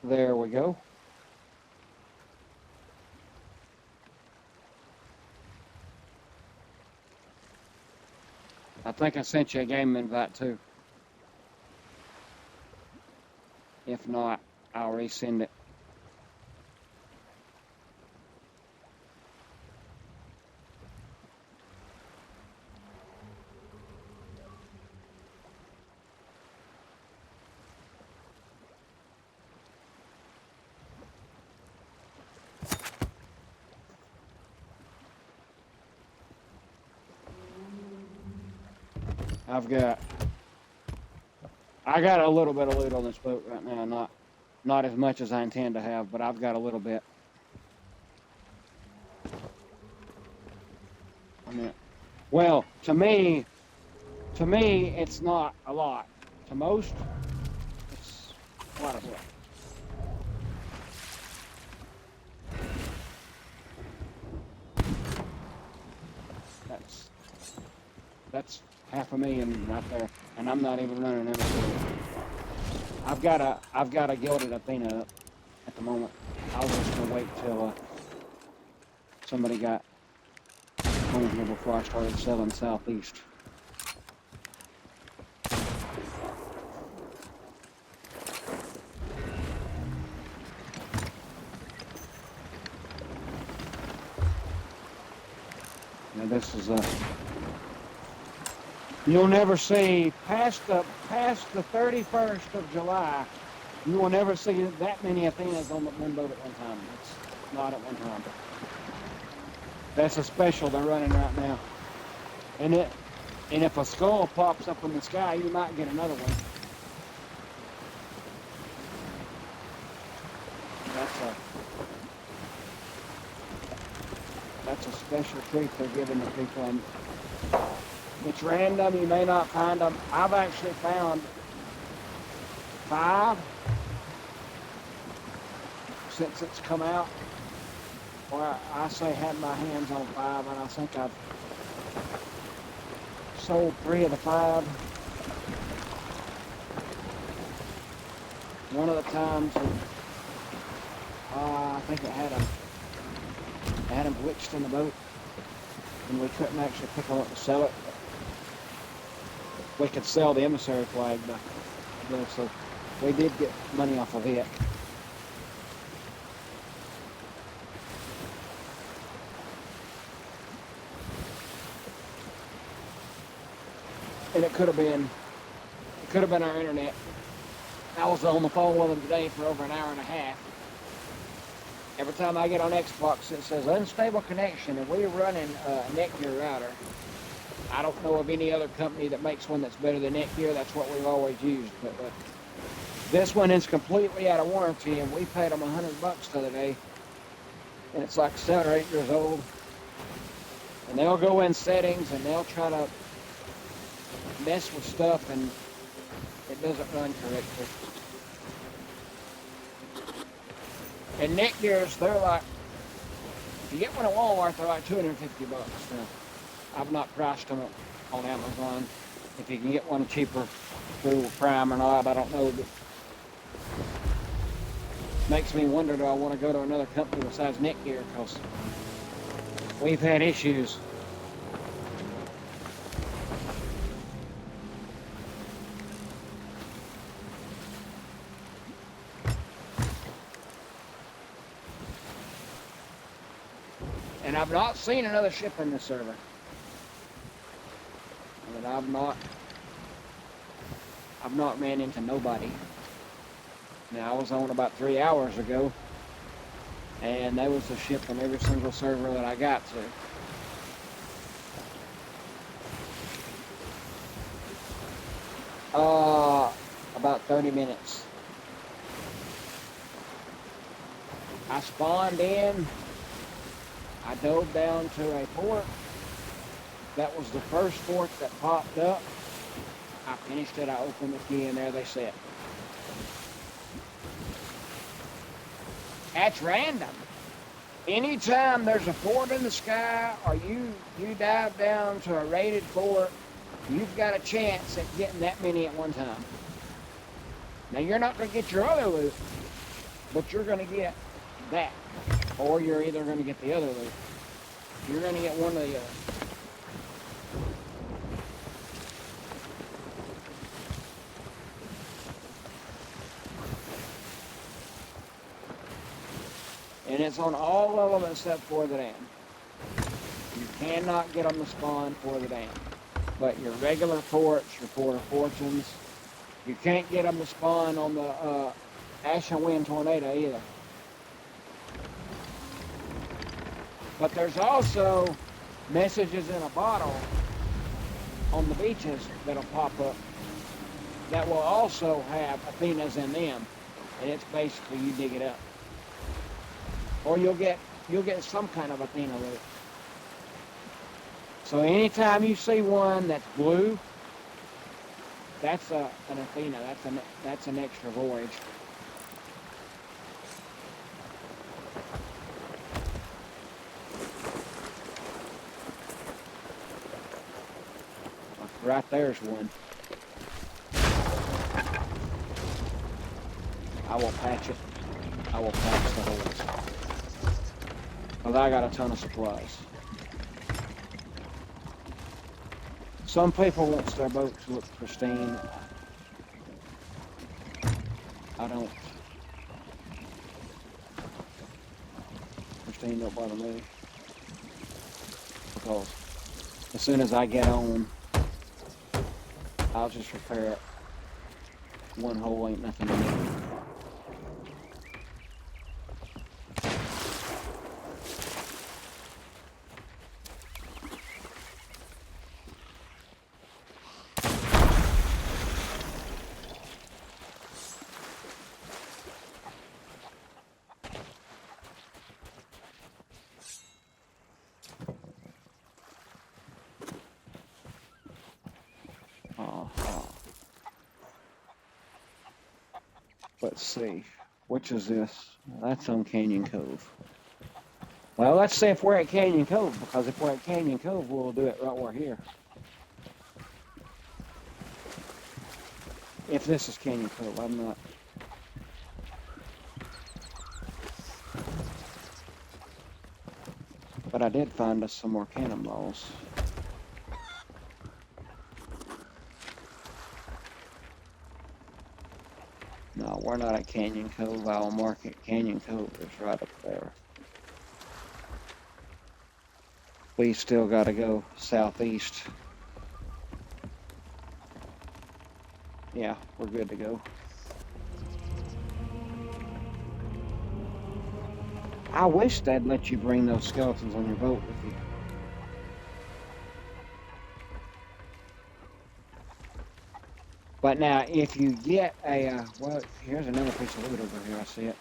There we go. I think I sent you a game invite too. If not, I'll resend it. I got a little bit of loot on this boat right now, not as much as I intend to have, but I've got a little bit. I mean, well, to me, it's not a lot. To most, it's quite a bit. That's $500,000 right there, and I'm not even running everything. I've got a gilded Athena up at the moment. I was just gonna wait till somebody got home here before I started selling southeast. Now this is you'll never see past the 31st of July. You will never see that many Athenas on one boat at one time. It's not at one time. That's a special they're running right now. And if a skull pops up in the sky, you might get another one. That's a special treat they're giving the people. And it's random. You may not find them. I've actually found 5 since it's come out. Or I say had my hands on 5, and I think I've sold 3 of the 5. One of the times, I think it had them glitched in the boat, and we couldn't actually pick them up to sell it. We could sell the emissary flag, so we did get money off of it. And it could have been our internet. I was on the phone with them today for over an hour and a half. Every time I get on Xbox, it says unstable connection, and we're running a Netgear router. I don't know of any other company that makes one that's better than Netgear. That's what we've always used. But this one is completely out of warranty, and we paid them $100 the other day. And it's like 7 or 8 years old. And they'll go in settings, and they'll try to mess with stuff, and it doesn't run correctly. And Netgears, they're like, if you get one at Walmart, they're like $250 now. I've not priced them on Amazon. If you can get one cheaper through Prime or not, I don't know. But makes me wonder, do I want to go to another company besides Netgear? Because we've had issues. And I've not seen another ship in this server. I mean, I've not ran into nobody. Now, I was on about 3 hours ago, and there was a ship on every single server that I got to. About 30 minutes. I spawned in. I dove down to a port. That was the first port that popped up. I finished it. I opened the key, and there they sat. That's random. Anytime there's a port in the sky, or you dive down to a rated port, you've got a chance at getting that many at one time. Now, you're not going to get your other loot, but you're going to get that, or you're either going to get the other loop. You're going to get one or the other. And it's on all of them except for the dam. You cannot get them to spawn for the dam. But your regular torch, your Port of Fortunes, you can't get them to spawn on the Ash and Wind Tornado either. But there's also messages in a bottle on the beaches that'll pop up that will also have Athenas in them. And it's basically you dig it up. Or you'll get some kind of Athena loop. So anytime you see one that's blue, that's an Athena. That's an extra voyage. Right there's one. I will patch it. I will patch the holes. Because I got a ton of supplies. Some people want their boats to look pristine. I don't. Pristine don't bother me. Because as soon as I get on, I'll just repair it. One hole ain't nothing to me. Let's see, which is this? That's on Canyon Cove. Well, let's see if we're at Canyon Cove, because if we're at Canyon Cove, we'll do it right over here. If this is Canyon Cove, I'm not. But I did find us some more cannonballs. No, we're not at Canyon Cove. I'll mark it. Canyon Cove is right up there. We still got to go southeast. Yeah, we're good to go. I wish they'd let you bring those skeletons on your boat with you. But now, if you get a, well, here's another piece of loot over here, I see it.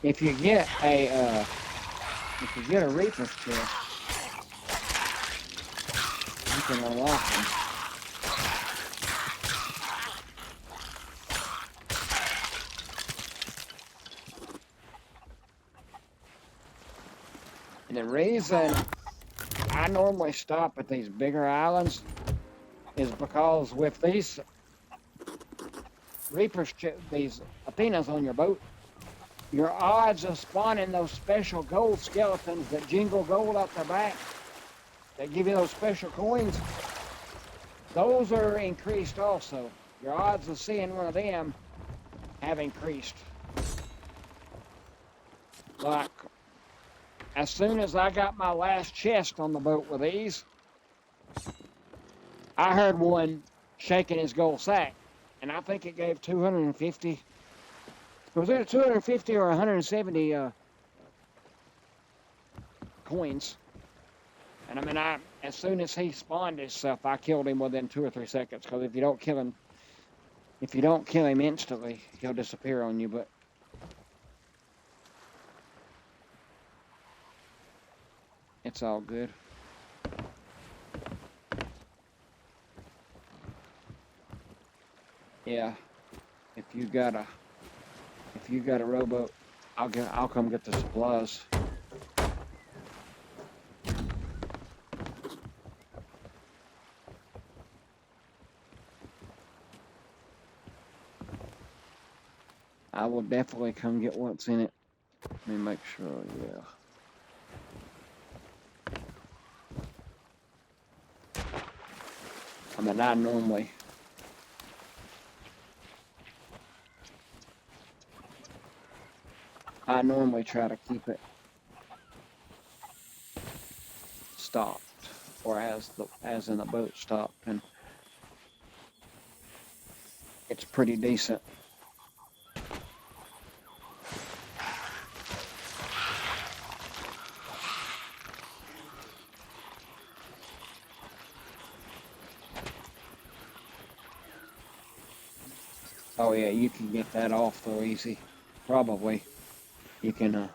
If you get a Reaper's chest, you can unlock them. And the reason I normally stop at these bigger islands is because with these these Athenas on your boat, your odds of spawning those special gold skeletons that jingle gold out their back, that give you those special coins, those are increased also. Your odds of seeing one of them have increased. Like, as soon as I got my last chest on the boat with these, I heard one shaking his gold sack, and I think it gave 250. Was it 250 or 170 coins? And I mean, as soon as he spawned himself, I killed him within 2 or 3 seconds. Because if you don't kill him instantly, he'll disappear on you. But it's all good. Yeah, if you got a rowboat, I'll come get the supplies. I will definitely come get what's in it. Let me make sure, yeah. I mean, I normally try to keep it stopped, or as in the boat stopped, and it's pretty decent. Oh yeah, you can get that off though easy. Probably. You can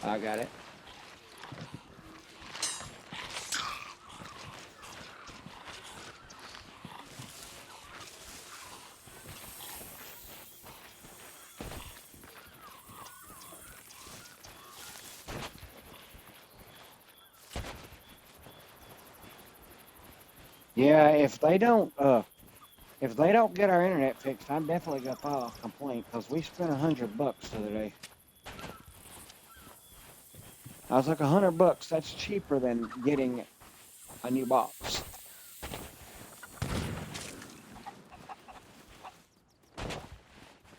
I got it. Yeah, if they don't get our internet fixed, I'm definitely gonna file a complaint because we spent $100 the other day. I was like, $100, that's cheaper than getting a new box.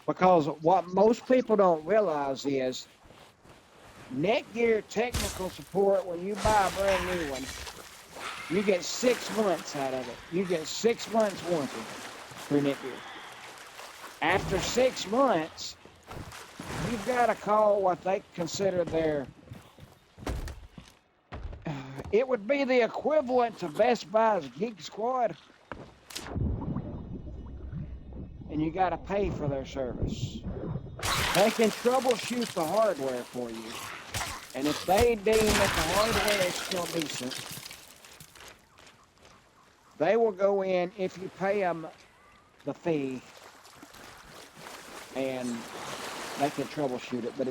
Because what most people don't realize is Netgear technical support, when you buy a brand new one, you get 6 months out of it. You get 6 months warranty through Netgear. After 6 months, you've got to call what they consider their, it would be the equivalent to Best Buy's Geek Squad, and you got to pay for their service. They can troubleshoot the hardware for you, and if they deem that the hardware is still decent, they will go in if you pay them the fee, and they can troubleshoot it, but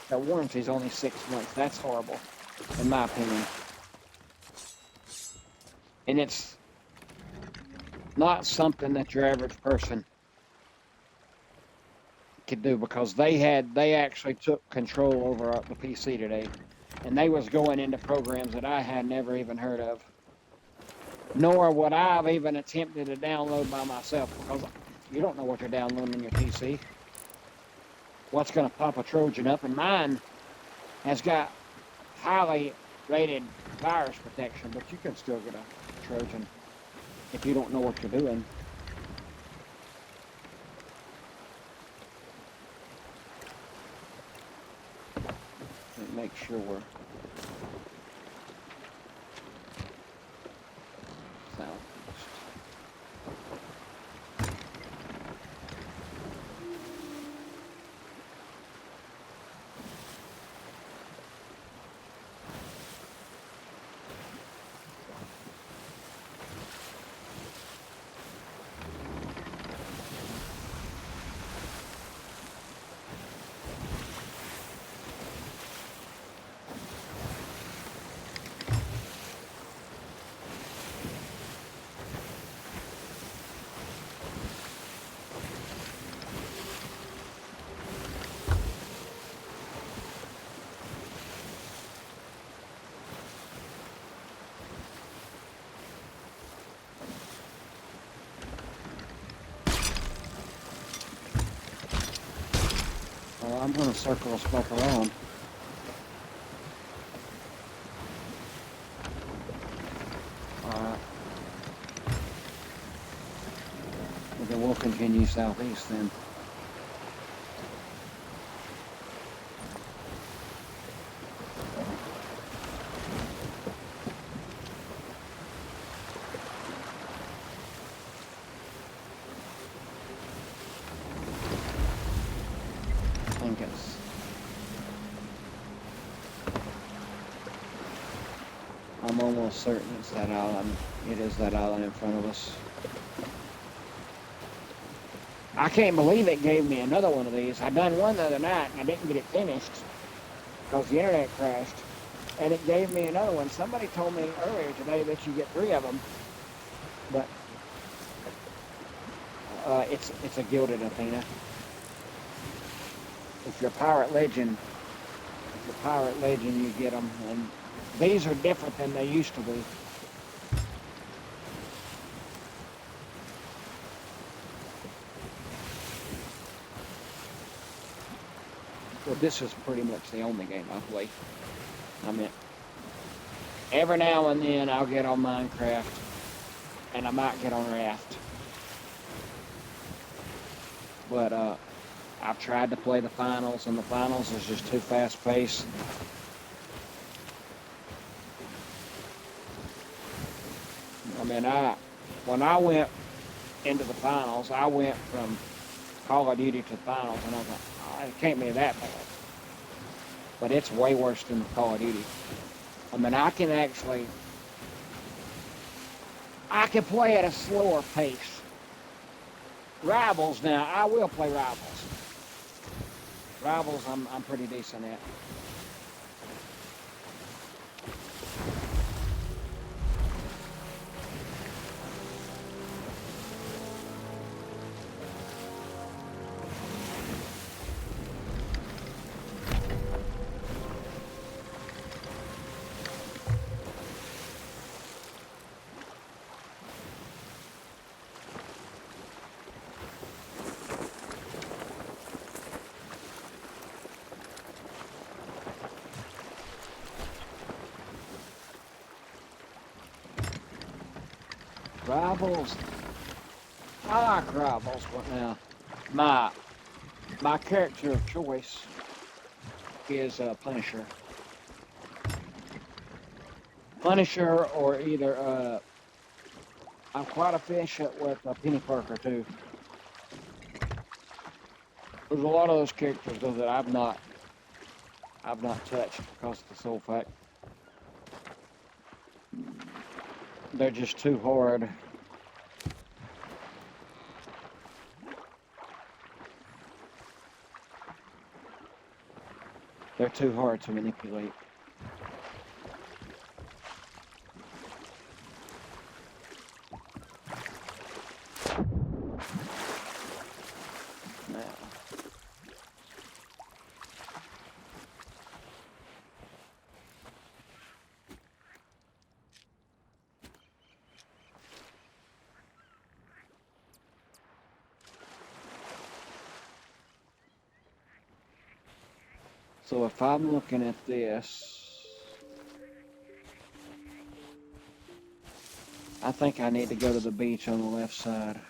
the warranty is only 6 months. That's horrible, in my opinion. And it's not something that your average person could do, because they actually took control over the PC today, and they was going into programs that I had never even heard of, nor would I have even attempted to download by myself, because you don't know what you're downloading in your PC. What's going to pop a Trojan up? And mine has got highly rated virus protection, but you can still get a Trojan if you don't know what you're doing. Make sure we're southeast. Well, I'm going to circle us back around. Alright. And then we'll continue southeast then. I'm almost certain it's that island. It is that island in front of us. I can't believe it gave me another one of these. I done one the other night and I didn't get it finished because the internet crashed. and it gave me another one. Somebody told me earlier today that you get 3 of them, but it's a gilded Athena. If you're Pirate Legend, you get them, and these are different than they used to be. Well, this is pretty much the only game I play. I mean, every now and then I'll get on Minecraft, and I might get on Raft. But I've tried to play the finals, and the finals is just too fast-paced. I mean, when I went into the finals, I went from Call of Duty to the finals, and I was like, oh, it can't be that bad. But it's way worse than Call of Duty. I mean, I can play at a slower pace. Rivals now, I will play Rivals. Rivals, I'm pretty decent at. Rivals, I like Rivals, but now my character of choice is Punisher. Punisher, or either I'm quite efficient with Penny Parker too. There's a lot of those characters though that I've not touched because of the sole fact they're just too hard. They're too hard to manipulate. Now, so if I'm looking at this, I think I need to go to the beach on the left side.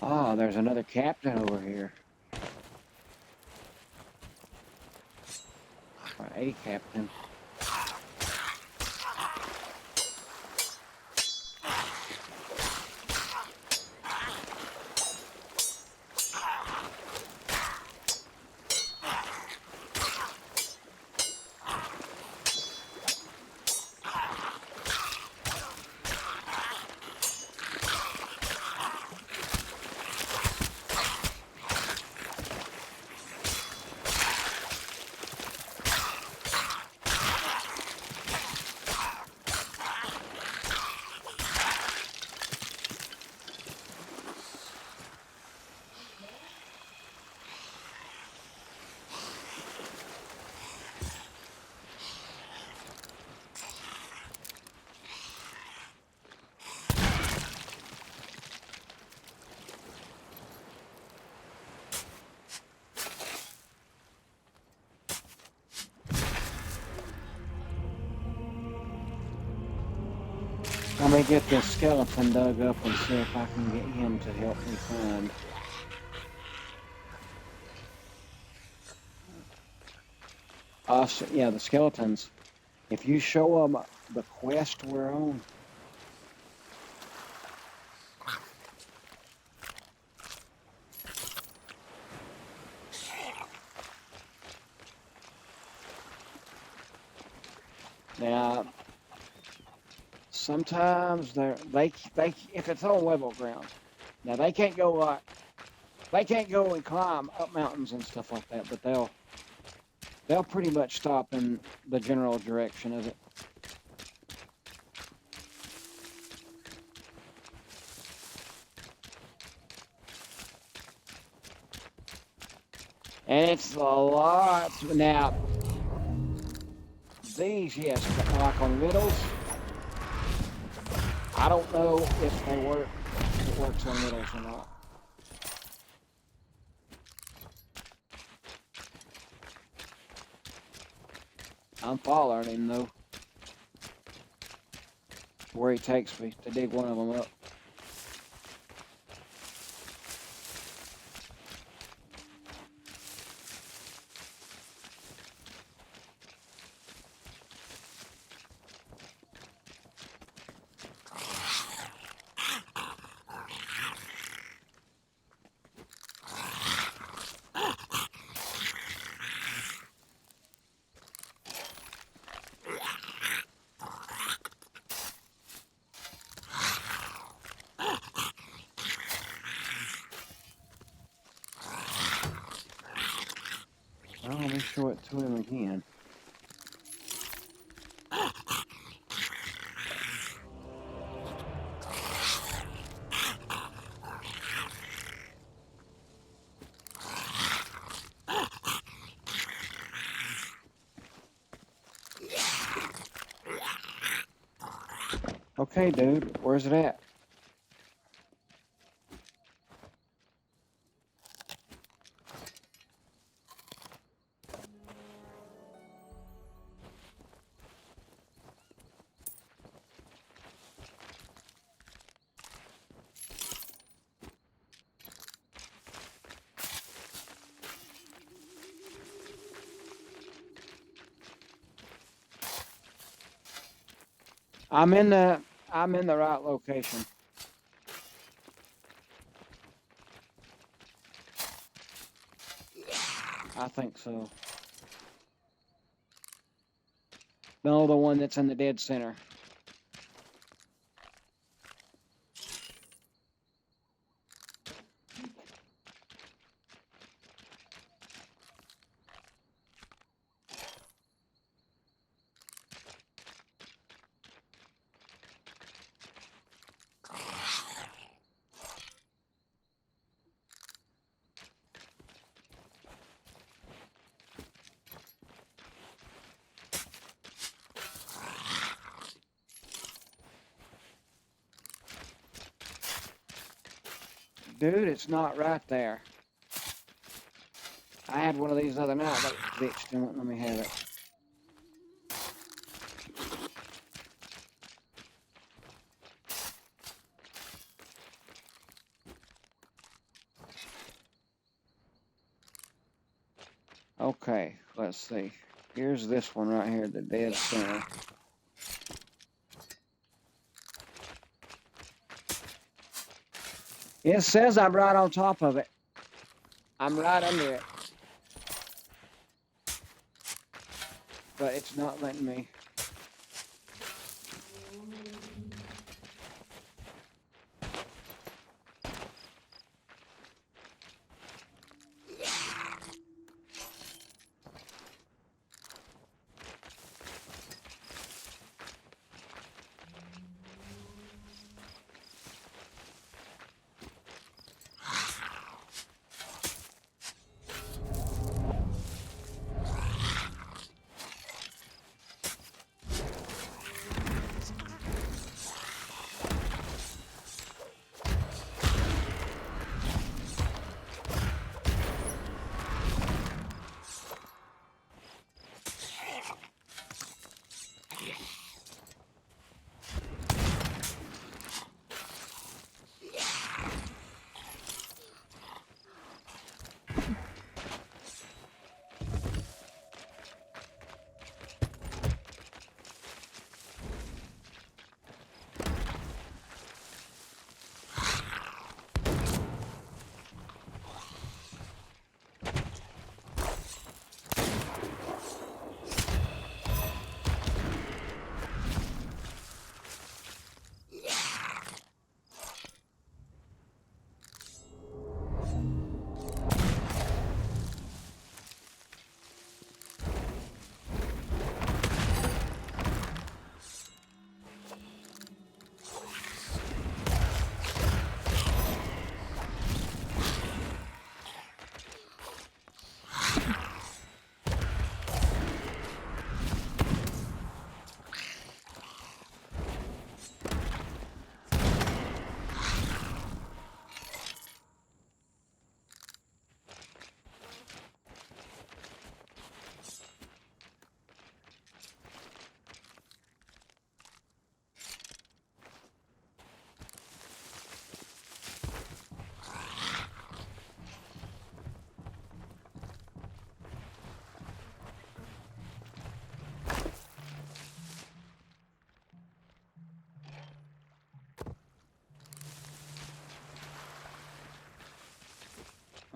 Oh, there's another captain over here. Or a captain. Let me get this skeleton dug up and see if I can get him to help me find. Yeah, the skeletons. If you show them the quest we're on, now sometimes they if it's on level ground, now they can't go and climb up mountains and stuff like that, but they'll pretty much stop in the general direction of it. And it's a lot. Now, these, yes, but like on riddles, I don't know if they work, if it works on riddles or not. I'm following him though, where he takes me to dig one of them up. Well, let me show it to him again. Okay, dude, where's it at? I'm in the right location. I think so. No, the one that's in the dead center. Dude, it's not right there. I had one of these the other night that was glitched and wouldn't let me have it. Okay, let's see. Here's this one right here, the dead center. It says I'm right on top of it. I'm right under it. But it's not letting me.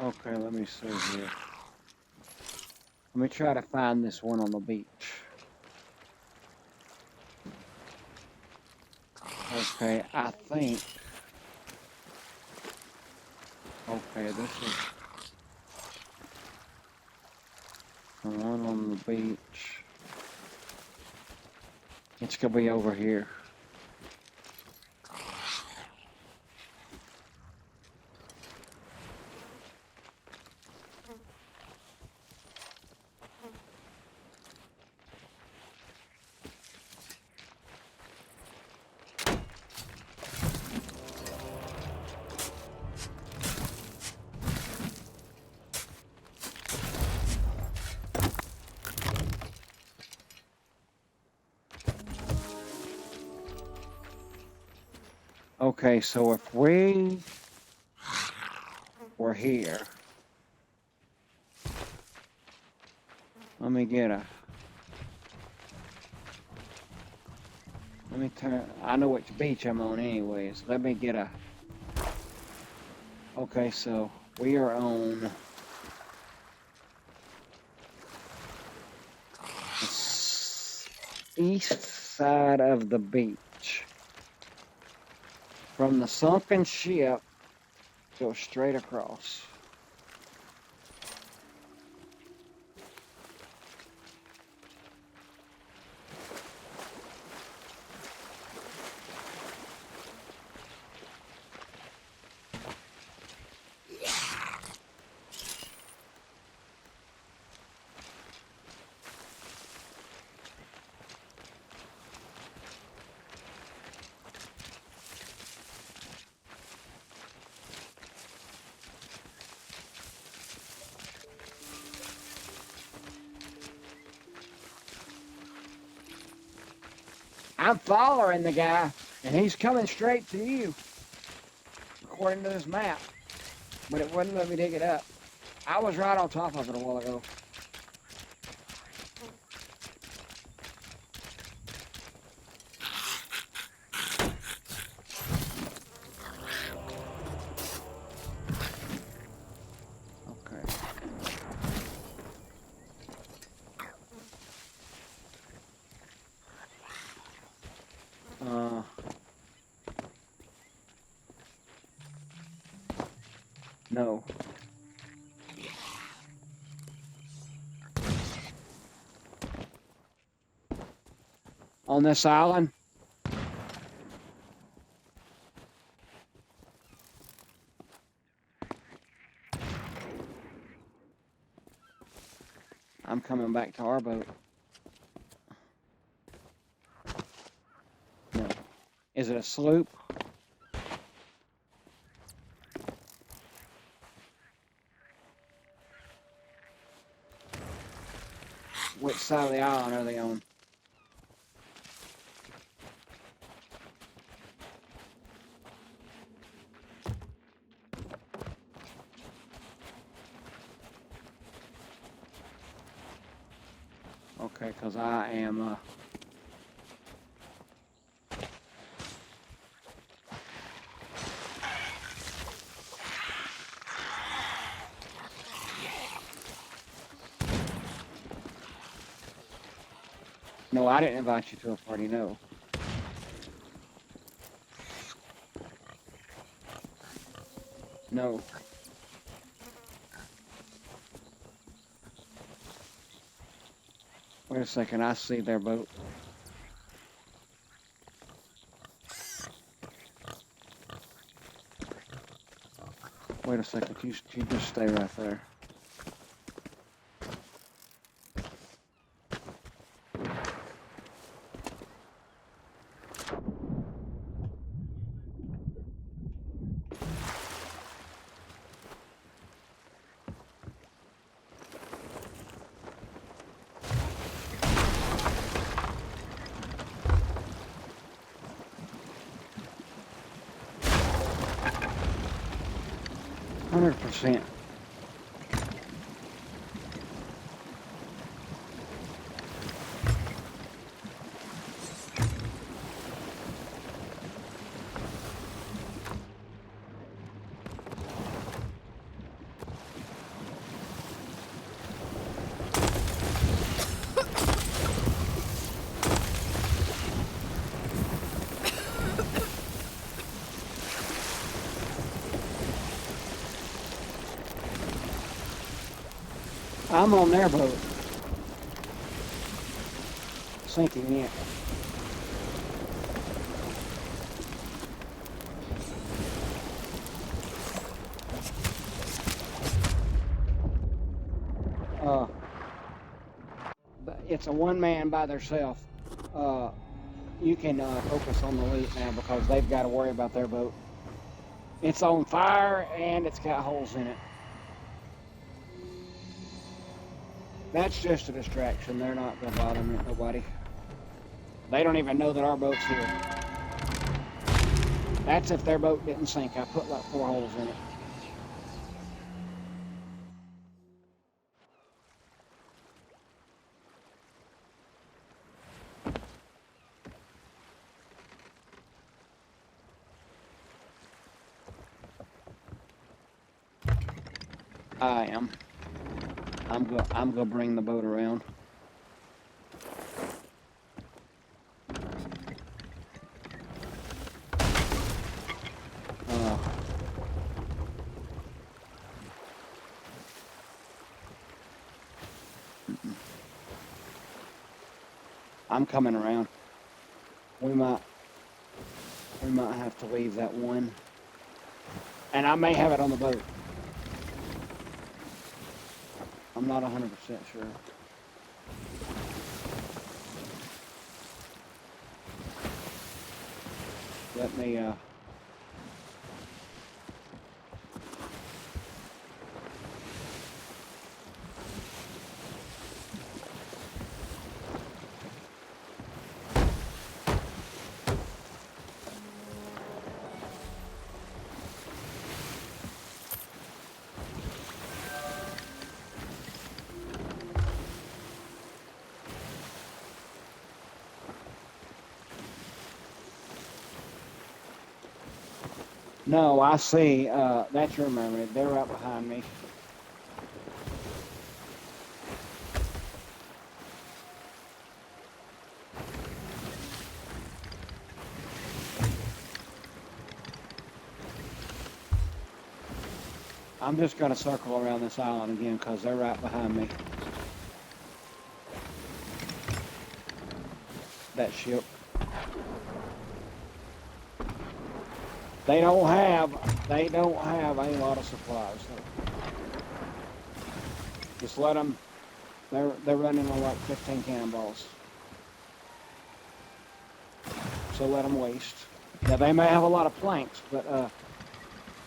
Okay, let me see here. Let me try to find this one on the beach. Okay, I think. Okay, this is the one on the beach. It's gonna be over here. Okay, so if we were here, let me turn, I know which beach I'm on anyways. Let me get a, okay, so we are on the east side of the beach. From the sunken ship, go straight across. I'm following the guy, and he's coming straight to you, according to this map. But it wouldn't let me dig it up. I was right on top of it a while ago. Okay. No. On this island? I'm coming back to our boat. No. Is it a sloop? Which side of the island are they on? Okay, because I am, 'No, I didn't invite you to a party, no. No. Wait a second, I see their boat. Wait a second, you just stay right there. %. I'm on their boat, sinking in. Uh, it's a one man by themselves. You can focus on the loot now because they've got to worry about their boat. It's on fire and it's got holes in it. That's just a distraction. They're not going to bother nobody. They don't even know that our boat's here. That's if their boat didn't sink. I put like 4 holes in it. I am. I'm gonna bring the boat around. I'm coming around. We might have to leave that one, and I may have it on the boat. I'm not 100% sure. Let me No, I see. That's your mermaid. They're right behind me. I'm just going to circle around this island again because they're right behind me. That ship. They don't have a lot of supplies. Just let them. They're running on like 15 cannonballs. So let them waste. Now they may have a lot of planks, but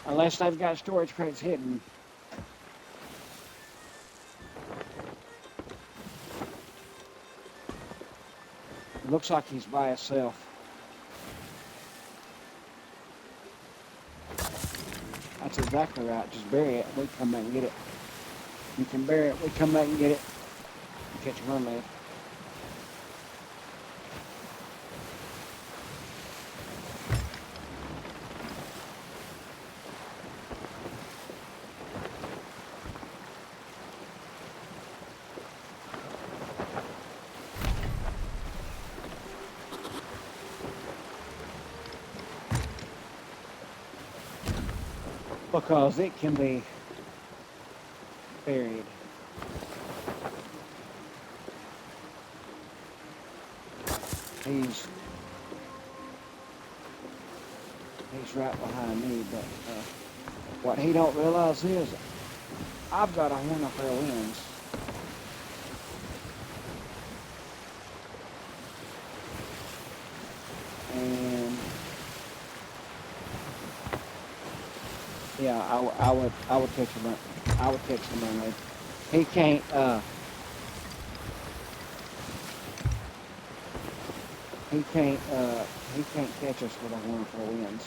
unless they've got storage crates hidden. It looks like he's by himself. That's exactly right. Just bury it. We come back and get it. You can bury it. We come back and get it. Catch a mermaid. Because it can be buried. He's right behind me, but what he don't realize is I've got a horn of their winds. And yeah, I would catch him. I would catch him anyway. He can't. He can't catch us with a horn for winds.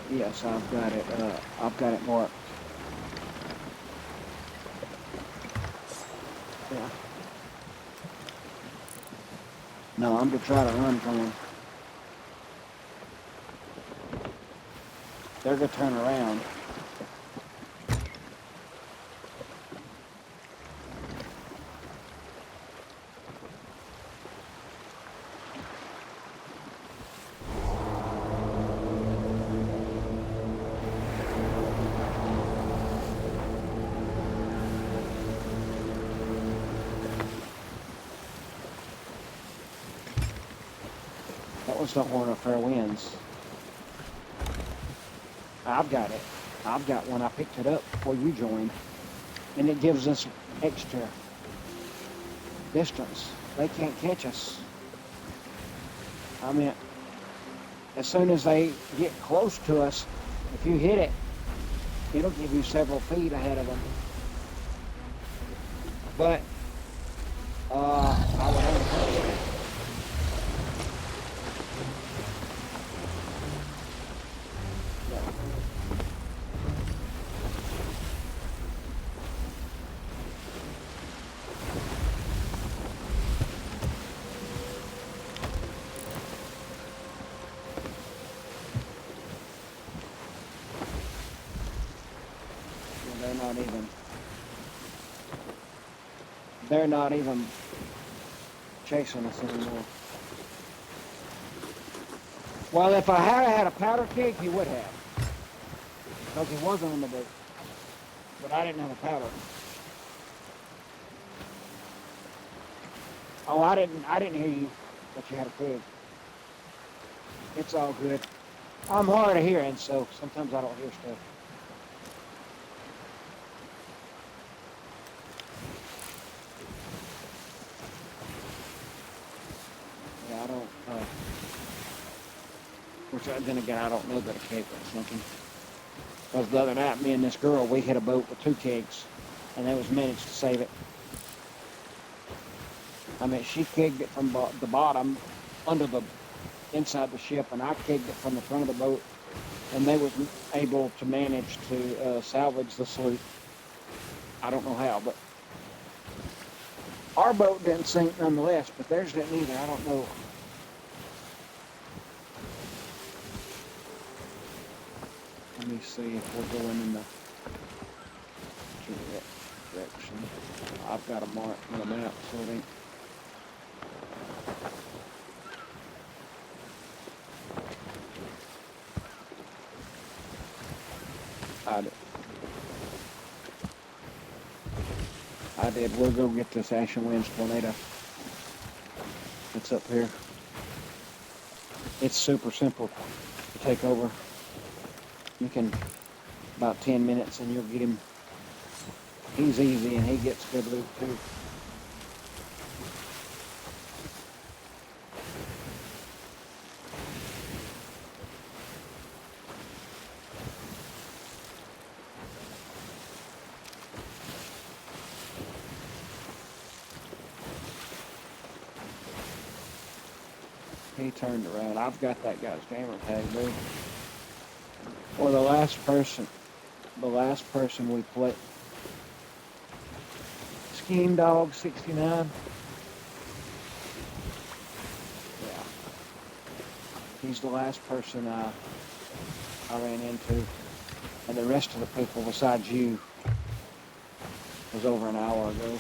Yes, I've got it. I've got it marked. Yeah. No, I'm gonna try to run from him. they're going to turn around. That was the horn of fair winds. I've got it. I've got one. I picked it up before you joined. And it gives us extra distance. They can't catch us. I mean, as soon as they get close to us, if you hit it, it'll give you several feet ahead of them. But, I would have it. They're not even chasing us anymore. Well, if I had a powder keg, he would have. Because he wasn't on the boat. But I didn't have a powder. Oh, I didn't hear you, but you had a keg. It's all good. I'm hard of hearing, so sometimes I don't hear stuff. Which then again, I don't know that a keg was sinking. Because the other night, me and this girl, we hit a boat with 2 kegs, and that was minutes to save it. I mean, she kegged it from the bottom, under the inside the ship, and I kegged it from the front of the boat, and they was able to manage to salvage the sloop. I don't know how, but our boat didn't sink nonetheless, but theirs didn't either. I don't know. Let me see if we're going in the correct direction. I've got a mark on the map, so it ain't. I did. We'll go get this Ash and Winds tornado. It's up here. It's super simple to take over. You can, about 10 minutes and you'll get him. He's easy and he gets good loot too. He turned around. I've got that guy's gamer tag, dude. Or the last person we played. Scheme Dog 69. Yeah. He's the last person I ran into. And the rest of the people besides you was over an hour ago.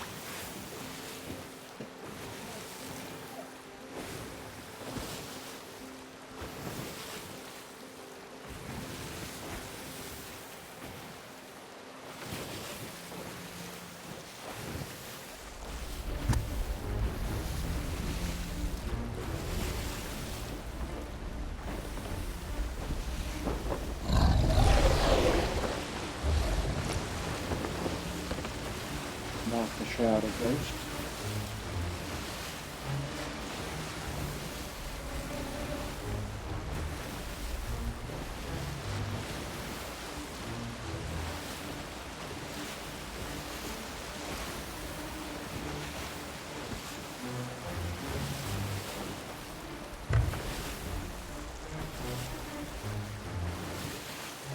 Not the Shrouded Ghost.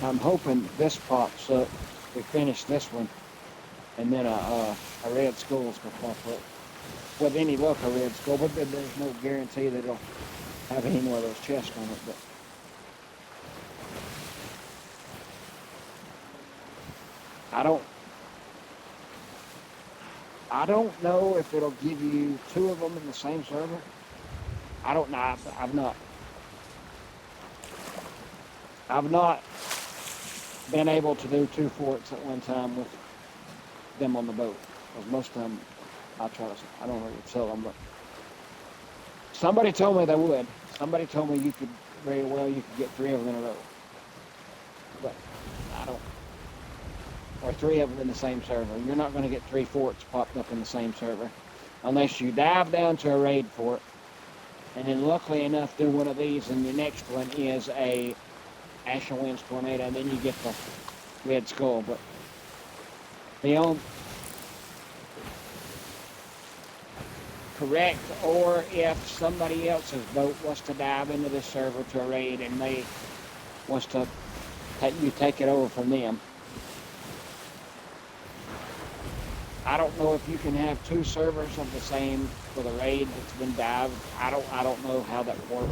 I'm hoping this pops up. We finish this one. And then a red skull's gonna pop up. With any luck, a red skull, but there's no guarantee that it'll have any more of those chests on it. But I don't I don't know if it'll give you two of them in the same server. I don't know. I've not been able to do two forts at one time with them on the boat. Because most of them, I don't really sell them, but somebody told me they would. Somebody told me you could get three of them in a row. But I don't. Or three of them in the same server. You're not going to get three forts popped up in the same server. Unless you dive down to a raid fort, and then luckily enough do one of these, and the next one is a Ashen Winds Tornado, and then you get the Red Skull. But the only correct, or if somebody else's boat wants to dive into this server to a raid and they wants to take it over from them. I don't know if you can have two servers of the same for the raid that's been dived. I don't know how that works.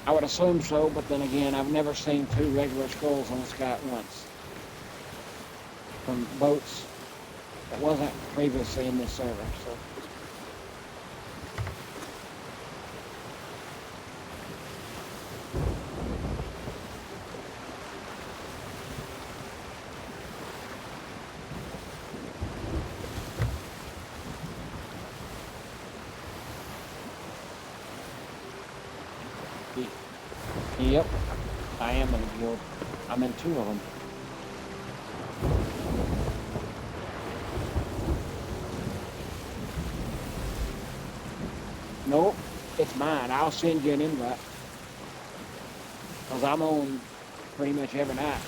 I would assume so, but then again, I've never seen two regular skulls on the sky at once from boats that wasn't previously in this server. So. Yep, I am in a guild. I'm in two of them. Nope, it's mine. I'll send you an invite. Because I'm on pretty much every night.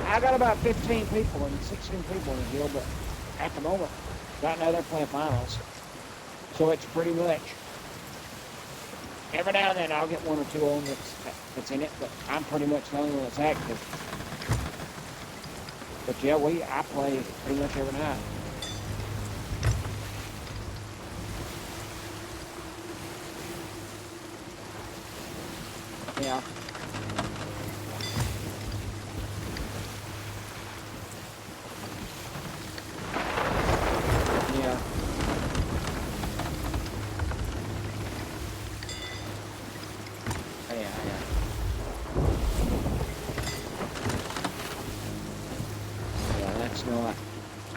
I got about 15 people and 16 people in the guild, but at the moment, right now they're playing finals. So it's pretty much, every now and then I'll get one or two on that's in it, but I'm pretty much the only one that's active. But yeah, I play pretty much every night. Yeah.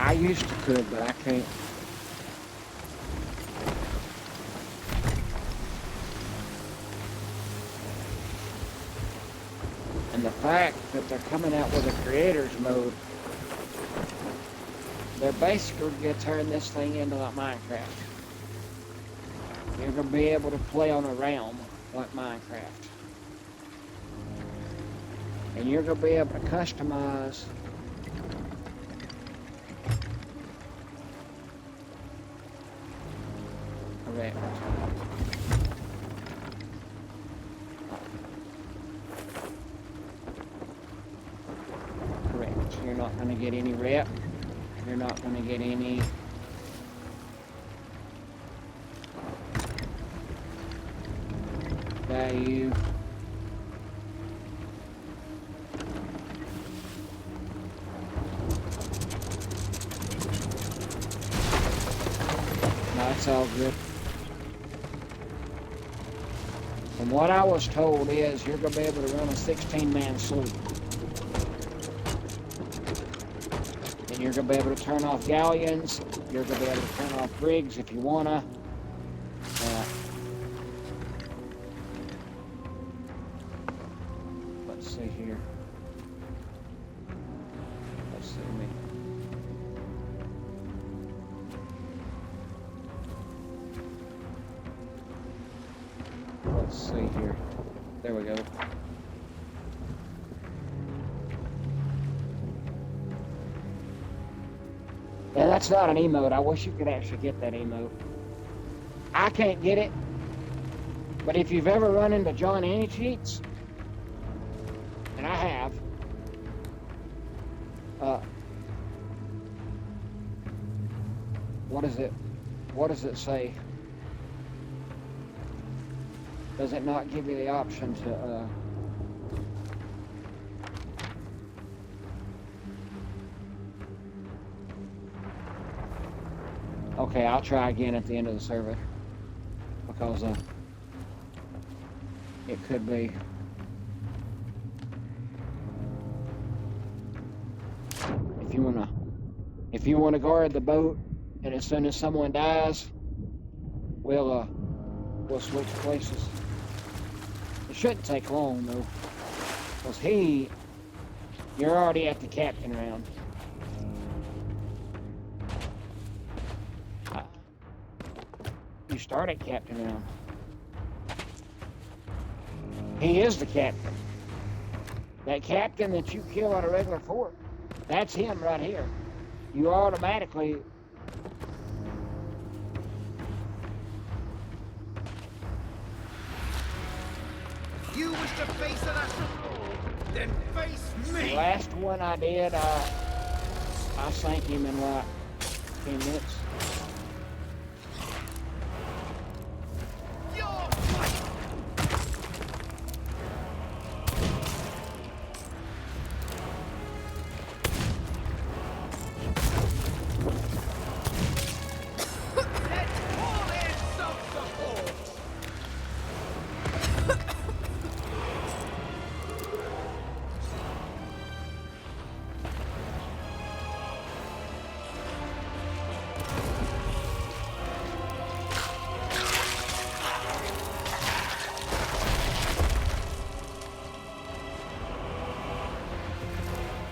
I used to could, but I can't. And the fact that they're coming out with a creators mode, they're basically going to turn this thing into like Minecraft. You're going to be able to play on a realm like Minecraft. And you're going to be able to customize correct. Correct. You're not going to get any rep. You're not going to get any value. No, it's all good. And what I was told is you're going to be able to run a 16-man sloop. And you're going to be able to turn off galleons. You're going to be able to turn off brigs if you want to. Let's see here. Let's see me. Let's see here. There we go. Yeah, that's not an emote. I wish you could actually get that emote. I can't get it. But if you've ever run into John Anycheats, and I have, what is it? What does it say? Does it not give you the option to, Okay, I'll try again at the end of the survey. Because, it could be. If you wanna guard the boat, and as soon as someone dies, we'll switch places. It shouldn't take long though, because you're already at the captain round. You start at captain round. He is the captain. That captain that you kill at a regular fort, that's him right here. You automatically... You wish to face an astronaut? Then face me! The last one I did, I sank him in like 10 minutes.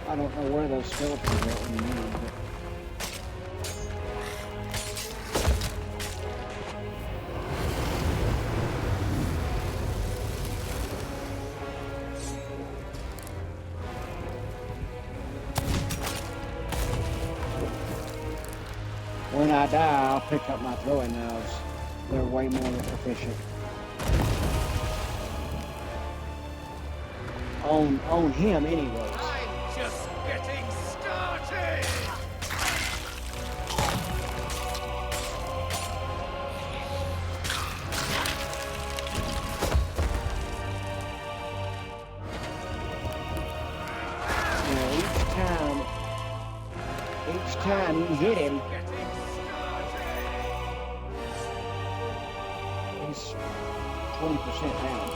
I don't know where those skeletons are when you need them. When I die, I'll pick up my throwing knives. They're way more efficient. On him anyways. Just getting started! Each time you hit him, he's 20% down.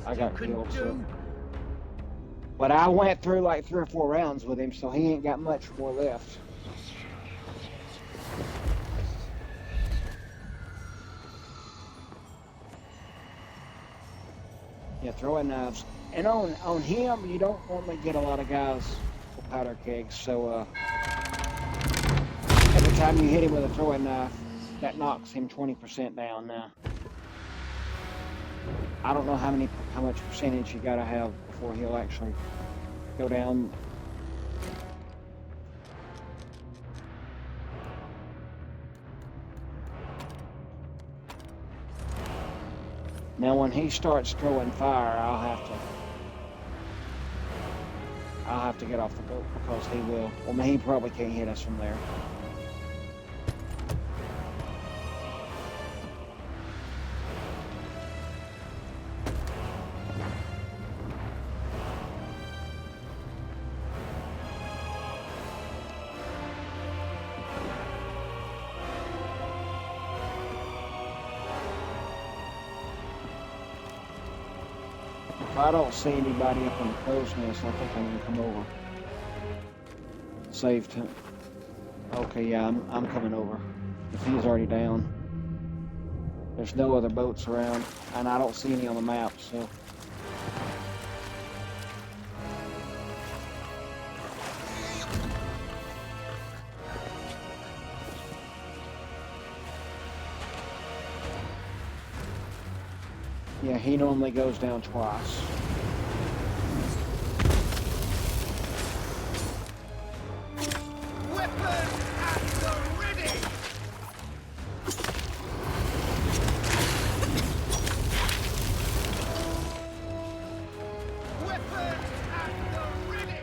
I got killed, so. But I went through like 3 or 4 rounds with him, so he ain't got much more left. Yeah, throwing knives. And on him, you don't normally get a lot of guys with powder kegs, so every time you hit him with a throwing knife, that knocks him 20% down now. I don't know how much percentage you gotta have before he'll actually go down. Now when he starts throwing fire, I'll have to get off the boat because he will. Well, he probably can't hit us from there. If I don't see anybody up on the crow's nest, I think I'm gonna come over. Save time. Okay, yeah, I'm coming over. if he's already down. There's no other boats around, and I don't see any on the map, so. Yeah, he normally goes down twice. Weapon at the ready! Weapon at the ready!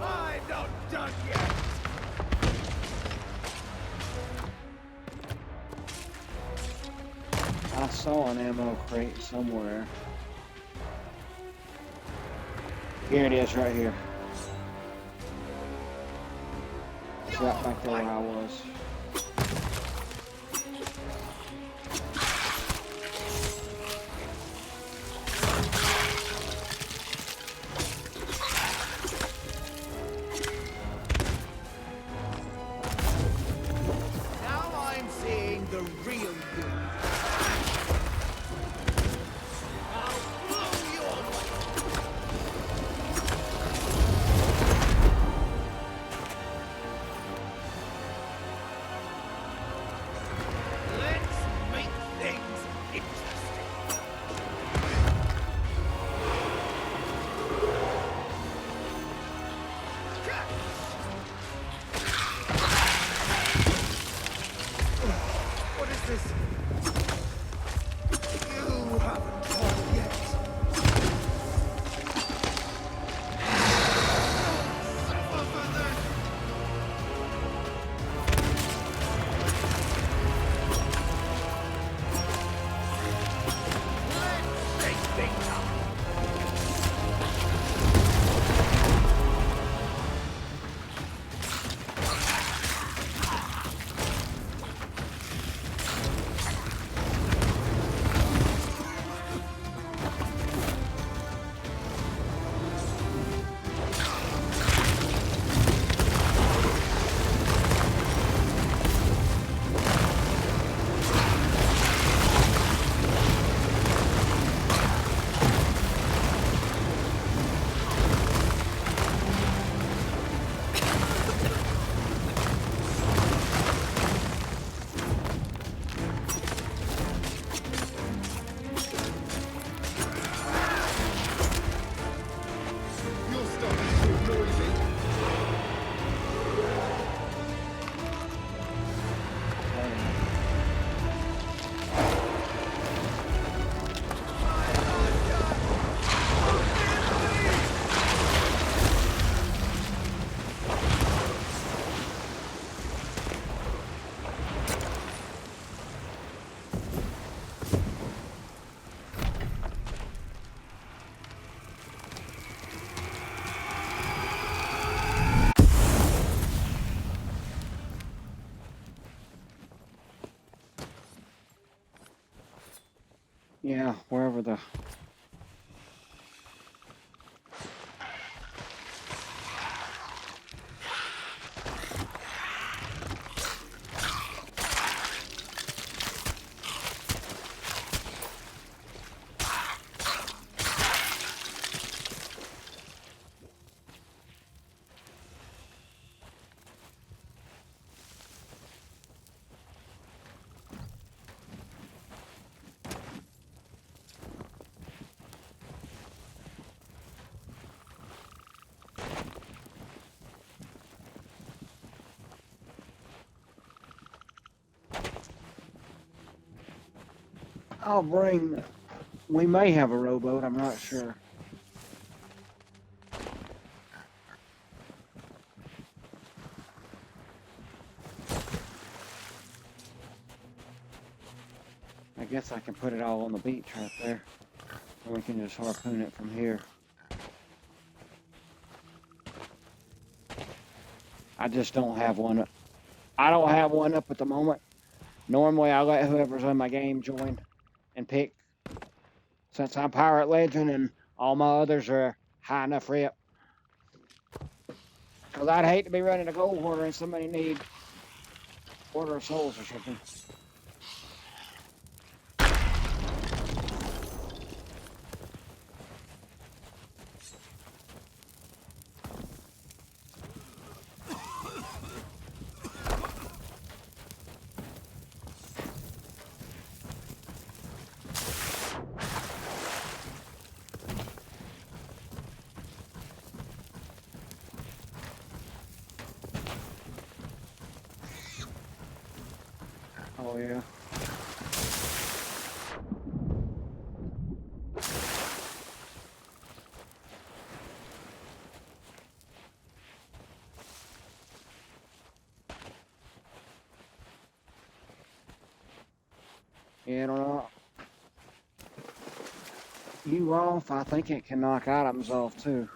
I'm not done yet! I saw an ammo crate somewhere. Here it is, right here. It's right back there where I was. Now I'm seeing the real you. I'll blow you away. Let's make things interesting. What is this? You haven't won yet. Suffer for this. Let's shake things up. You're starting to annoy me. Yeah, wherever the... I'll bring... We may have a rowboat, I'm not sure. I guess I can put it all on the beach right there. Or we can just harpoon it from here. I just don't have one. I don't have one up at the moment. Normally, I let whoever's in my game join and pick. Since I'm Pirate Legend and all my others are high enough rep. Because I'd hate to be running a gold hoarder and somebody need Order of Souls or something. Oh, yeah. Yeah, I don't know. You off, I think it can knock items off too.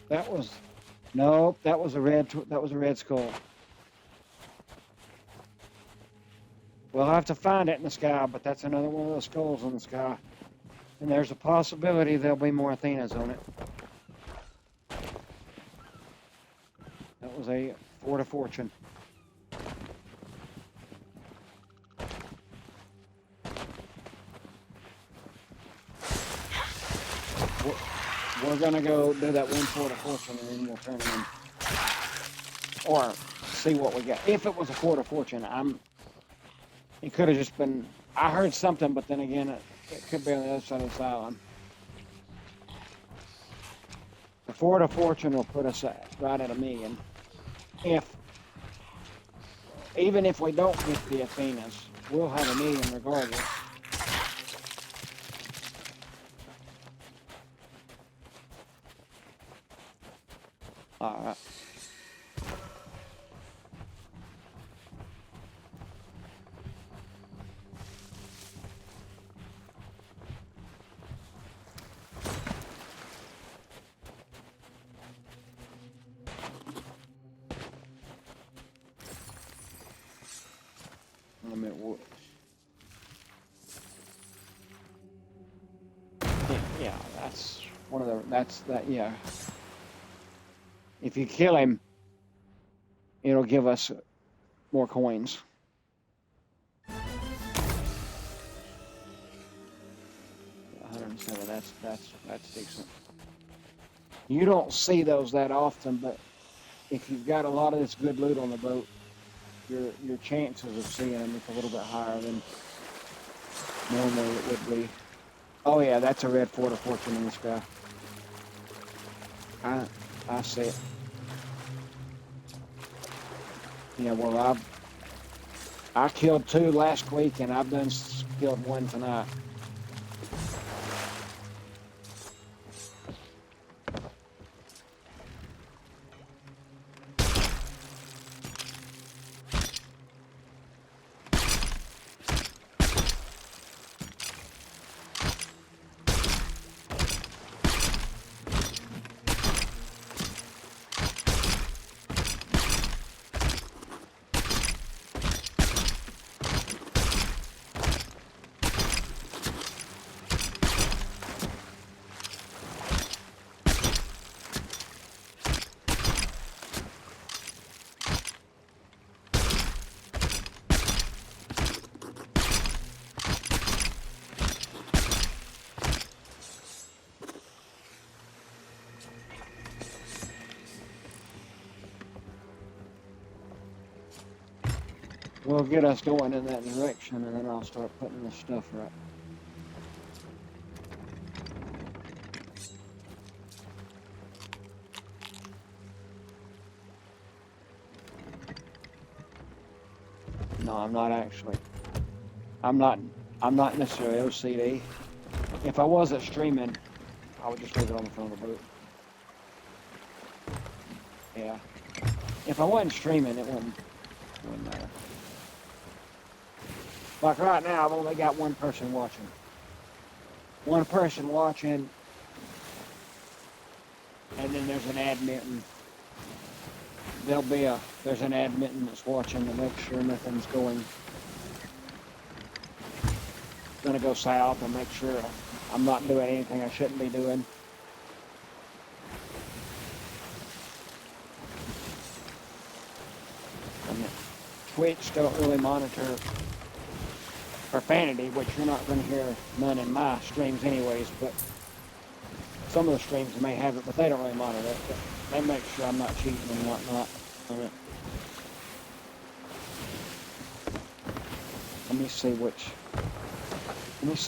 That was, nope, that was a red skull. We'll have to find it in the sky, but that's another one of those skulls in the sky. And there's a possibility there'll be more Athenas on it. That was a Fort of Fortune. We're gonna go do that one Fort of Fortune and then we'll turn in. Or see what we got. If it was a Fort of Fortune, it could have just been, I heard something, but then again, it could be on the other side of this island. The Fort of Fortune will put us right at 1 million. Even if we don't get the Athenas, we'll have 1 million regardless. Alright. Yeah, that's one of the, yeah. If you kill him, it'll give us more coins. 107. That's decent. You don't see those that often, but if you've got a lot of this good loot on the boat, your chances of seeing them is a little bit higher than normally it would be. Oh yeah, that's a red Fort of Fortune in the sky. I see it. Yeah, well I killed 2 last week and I've done killed 1 tonight. We'll get us going in that direction and then I'll start putting this stuff right. No, I'm not actually. I'm not necessarily OCD. If I wasn't streaming, I would just leave it on the front of the boat. Yeah. If I wasn't streaming, it wouldn't matter. Like right now, I've only got 1 person watching. 1 person watching, and then there's an admin. There's an admin that's watching to make sure nothing's gonna go south, and make sure I'm not doing anything I shouldn't be doing. And Twitch don't really monitor profanity, which you're not going to hear none in my streams anyways, but some of the streams may have it, but they don't really monitor it. But they make sure I'm not cheating and whatnot on it. Let me see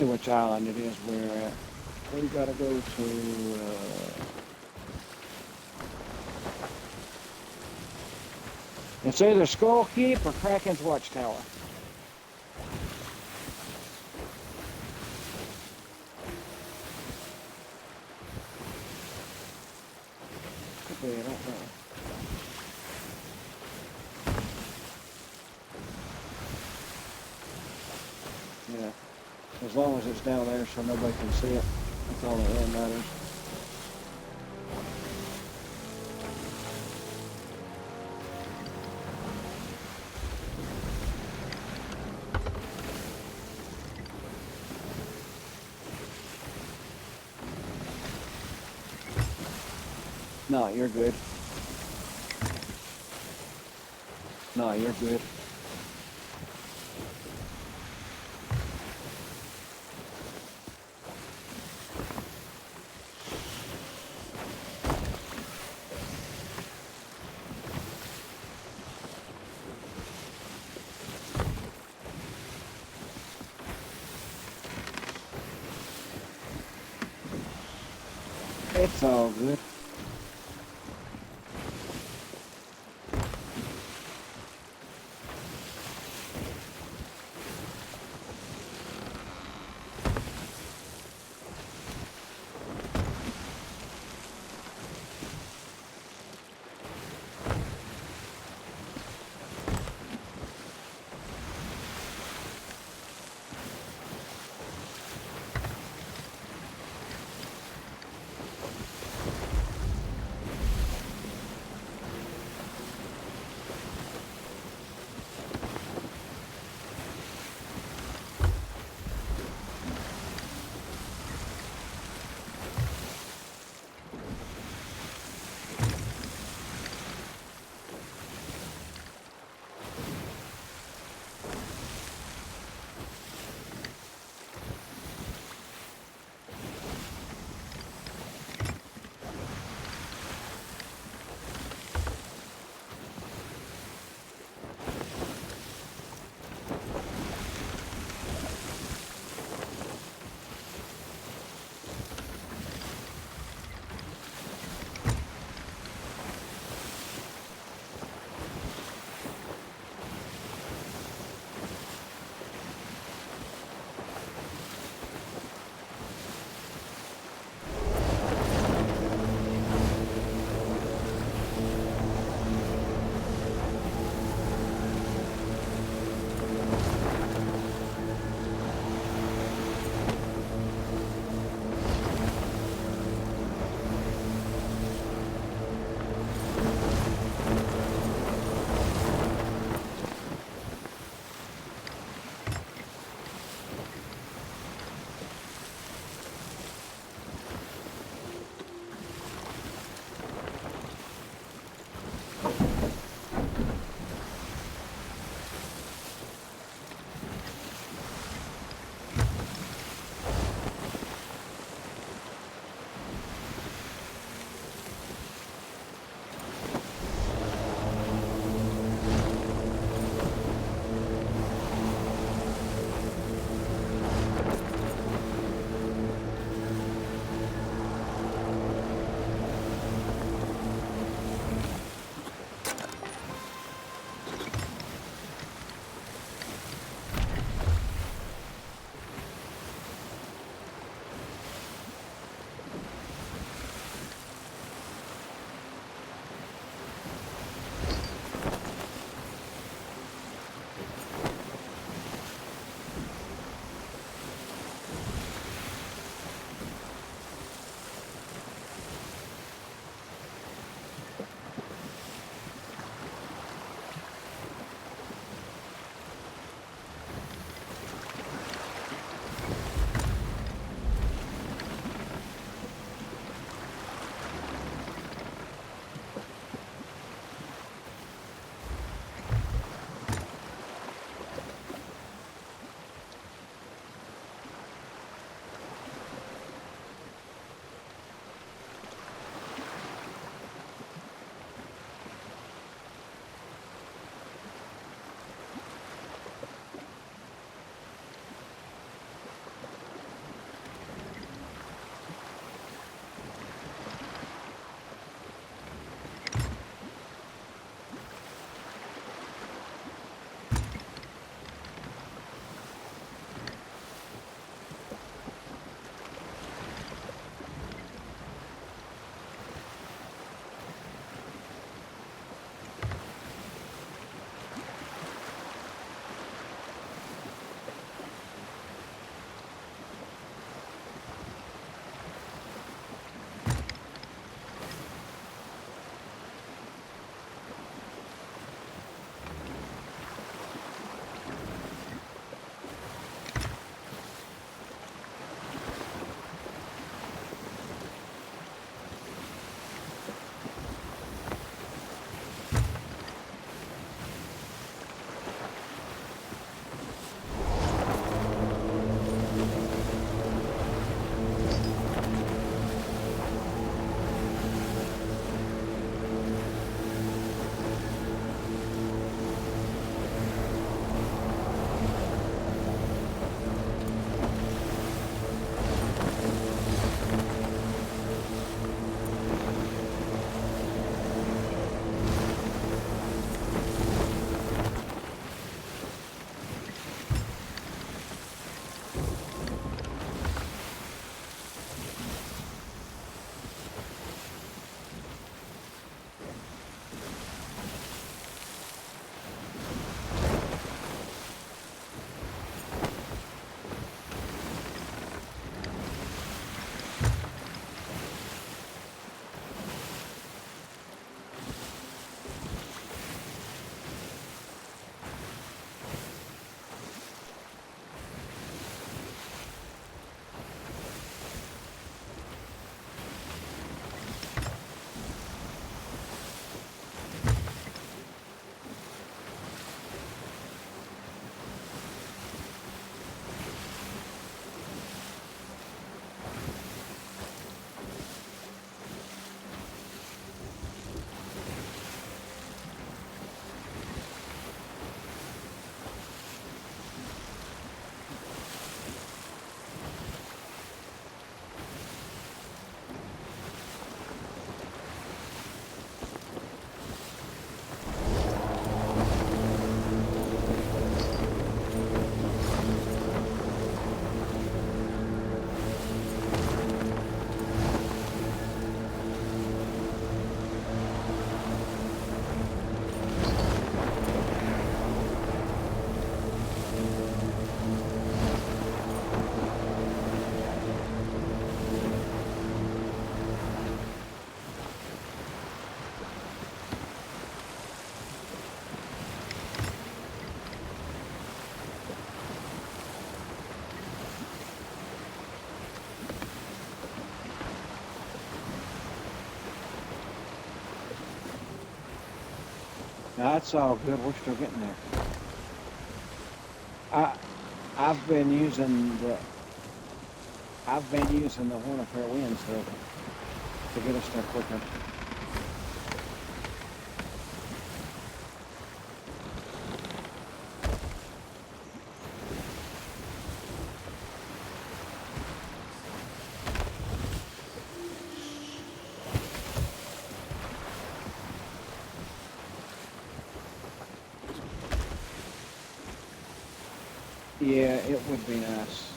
which island it is we're at. We gotta go to it's either Skull Keep or Kraken's Watchtower. Could be, I don't know. Yeah. As long as it's down there so nobody can see it. That's all that really matters. No, you're good. No, you're good. It's all good. No, it's all good. We're still getting there. I I've been using the one of her winds to get us there quicker. Yeah, it would be nice.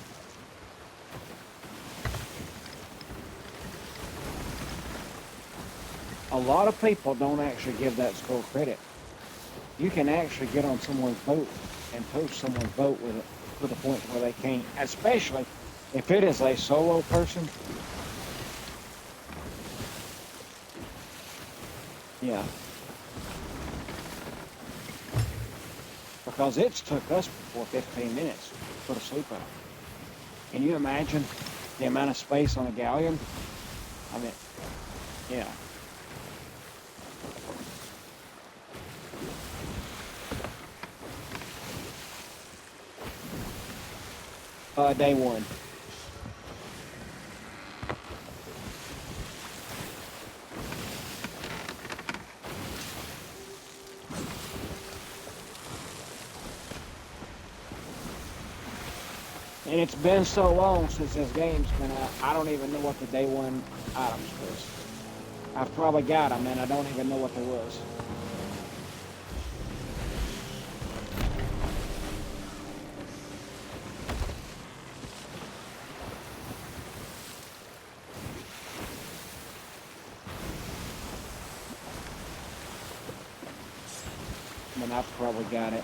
A lot of people don't actually give that school credit. You can actually get on someone's boat and toast someone's boat with a point where they can't, especially if it is a solo person. Yeah, because it's took us before 15 minutes to put a sloop out. Can you imagine the amount of space on a galleon? I mean, yeah. Day one. And it's been so long since this game's been out, I don't even know what the day one items was. I've probably got them, and I don't even know what they was. I mean, I've probably got it.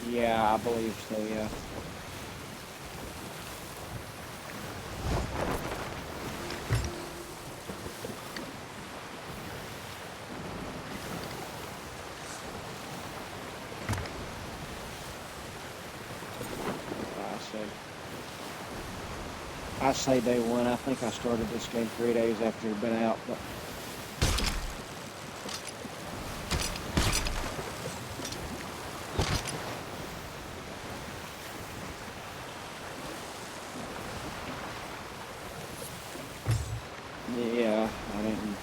Yeah, I believe so, yeah. I say day one. I think I started this game 3 days after it had been out, but yeah, I didn't.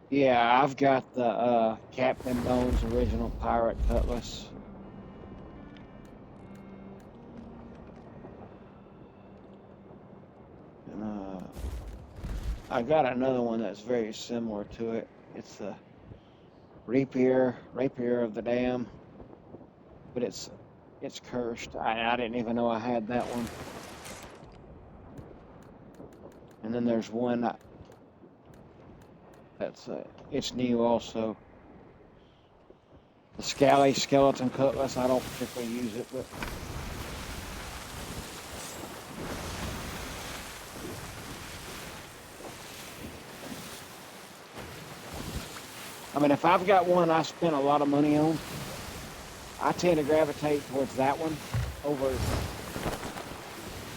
Yeah, I've got the Captain Bones original pirate cutlass. And, I got another one that's very similar to it. It's the rapier of the dam, but it's cursed. I didn't even know I had that one. And then there's one that's it's new also. The Scally Skeleton Cutlass. I don't particularly use it, but I mean, if I've got one I spent a lot of money on, I tend to gravitate towards that one over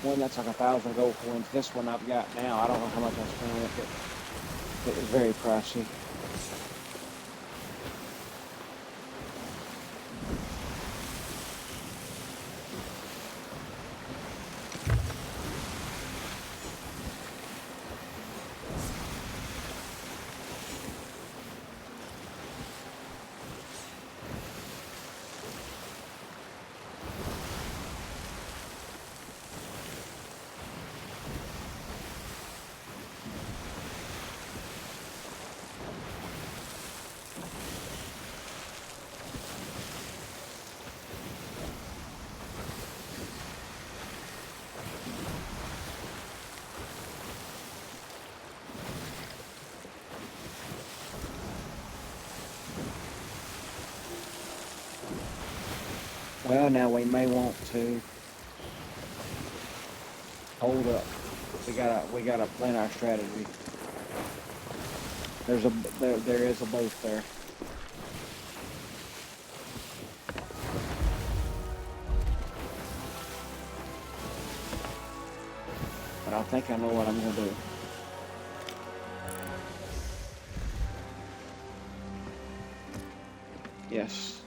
one that's like 1,000 gold coins. This one I've got now, I don't know how much I spent on it, but it was very pricey. Well, now we may want to hold up. We gotta plan our strategy. There is a booth there. But I think I know what I'm gonna do. Yes.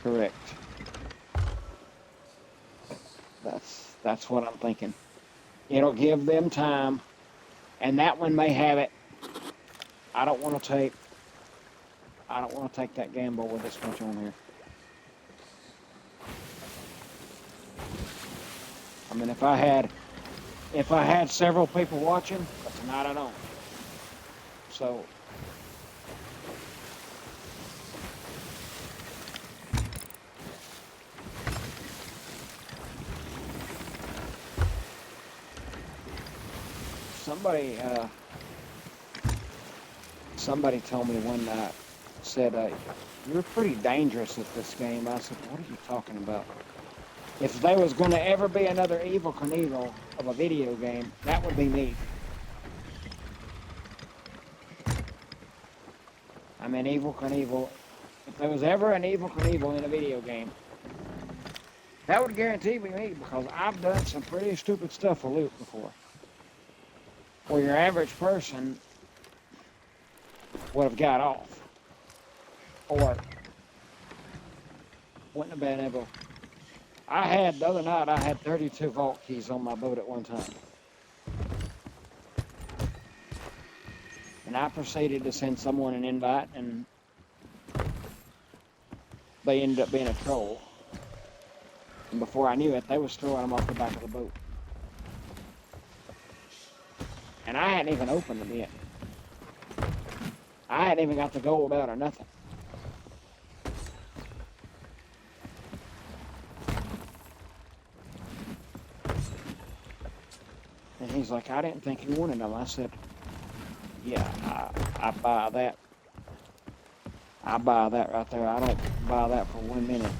Correct. That's what I'm thinking. It'll give them time, and that one may have it. I don't want to take that gamble with this much on here. I mean, if I had several people watching, but tonight I don't. So somebody told me one night, said, you're pretty dangerous at this game. I said, what are you talking about? If there was going to ever be another Evil Knievel of a video game, that would be me. I mean, Evil Knievel, if there was ever an Evil Knievel in a video game, that would guarantee me because I've done some pretty stupid stuff with loot before. Where your average person would have got off. Or wouldn't have been able. The other night, I had 32 vault keys on my boat at one time. And I proceeded to send someone an invite, and they ended up being a troll. And before I knew it, they was throwing them off the back of the boat. And I hadn't even opened them yet. I hadn't even got the gold out or nothing. And he's like, I didn't think you wanted them. I said, yeah, I buy that. I buy that right there. I don't buy that for 1 minute.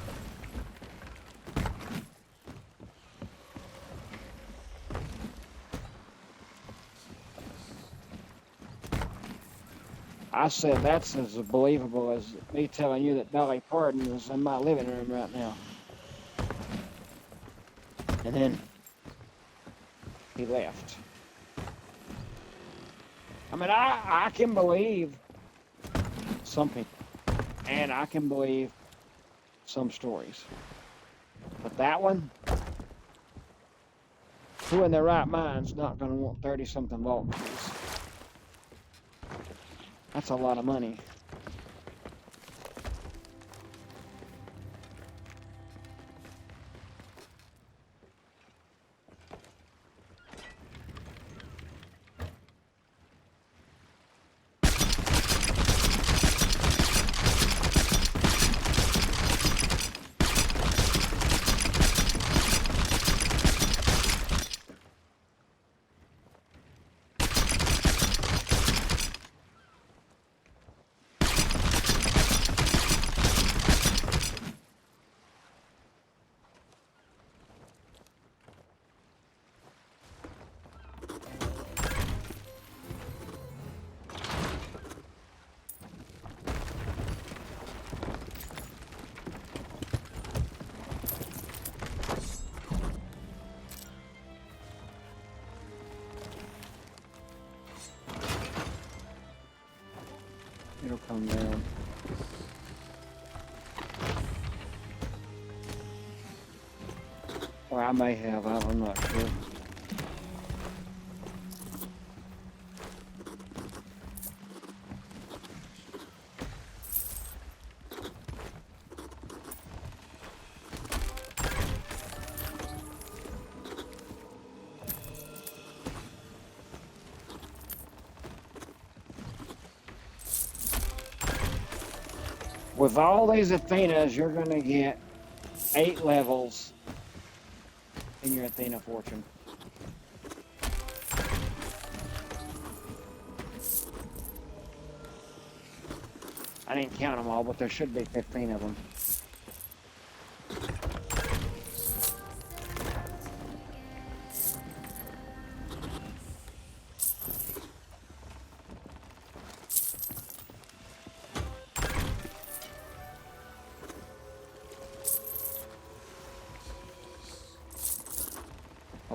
I said, that's as believable as me telling you that Dolly Parton is in my living room right now. And then he left. I mean, I can believe some people, and I can believe some stories. But that one, who in their right mind's not going to want 30-something vault keys? That's a lot of money. It'll come down. Or I may have, I'm not sure. With all these Athenas, you're going to get 8 levels in your Athena fortune. I didn't count them all, but there should be 15 of them.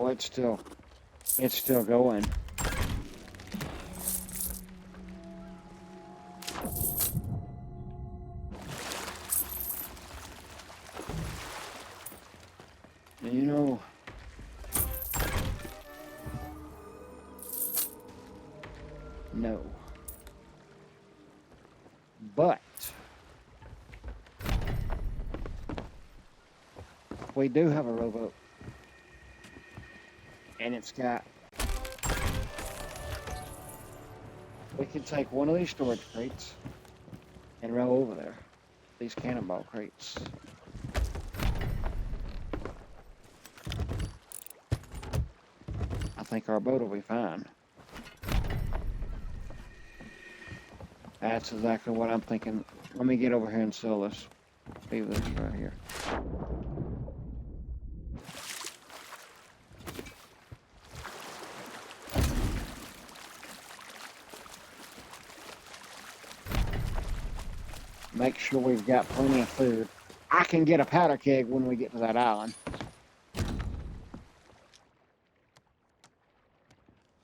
Oh, it's still going. You know, no. But we do have a rowboat. And it's got, we can take one of these storage crates and row over there. These cannonball crates. I think our boat will be fine. That's exactly what I'm thinking. Let me get over here and sell this. Leave this right here. Make sure we've got plenty of food. I can get a powder keg when we get to that island.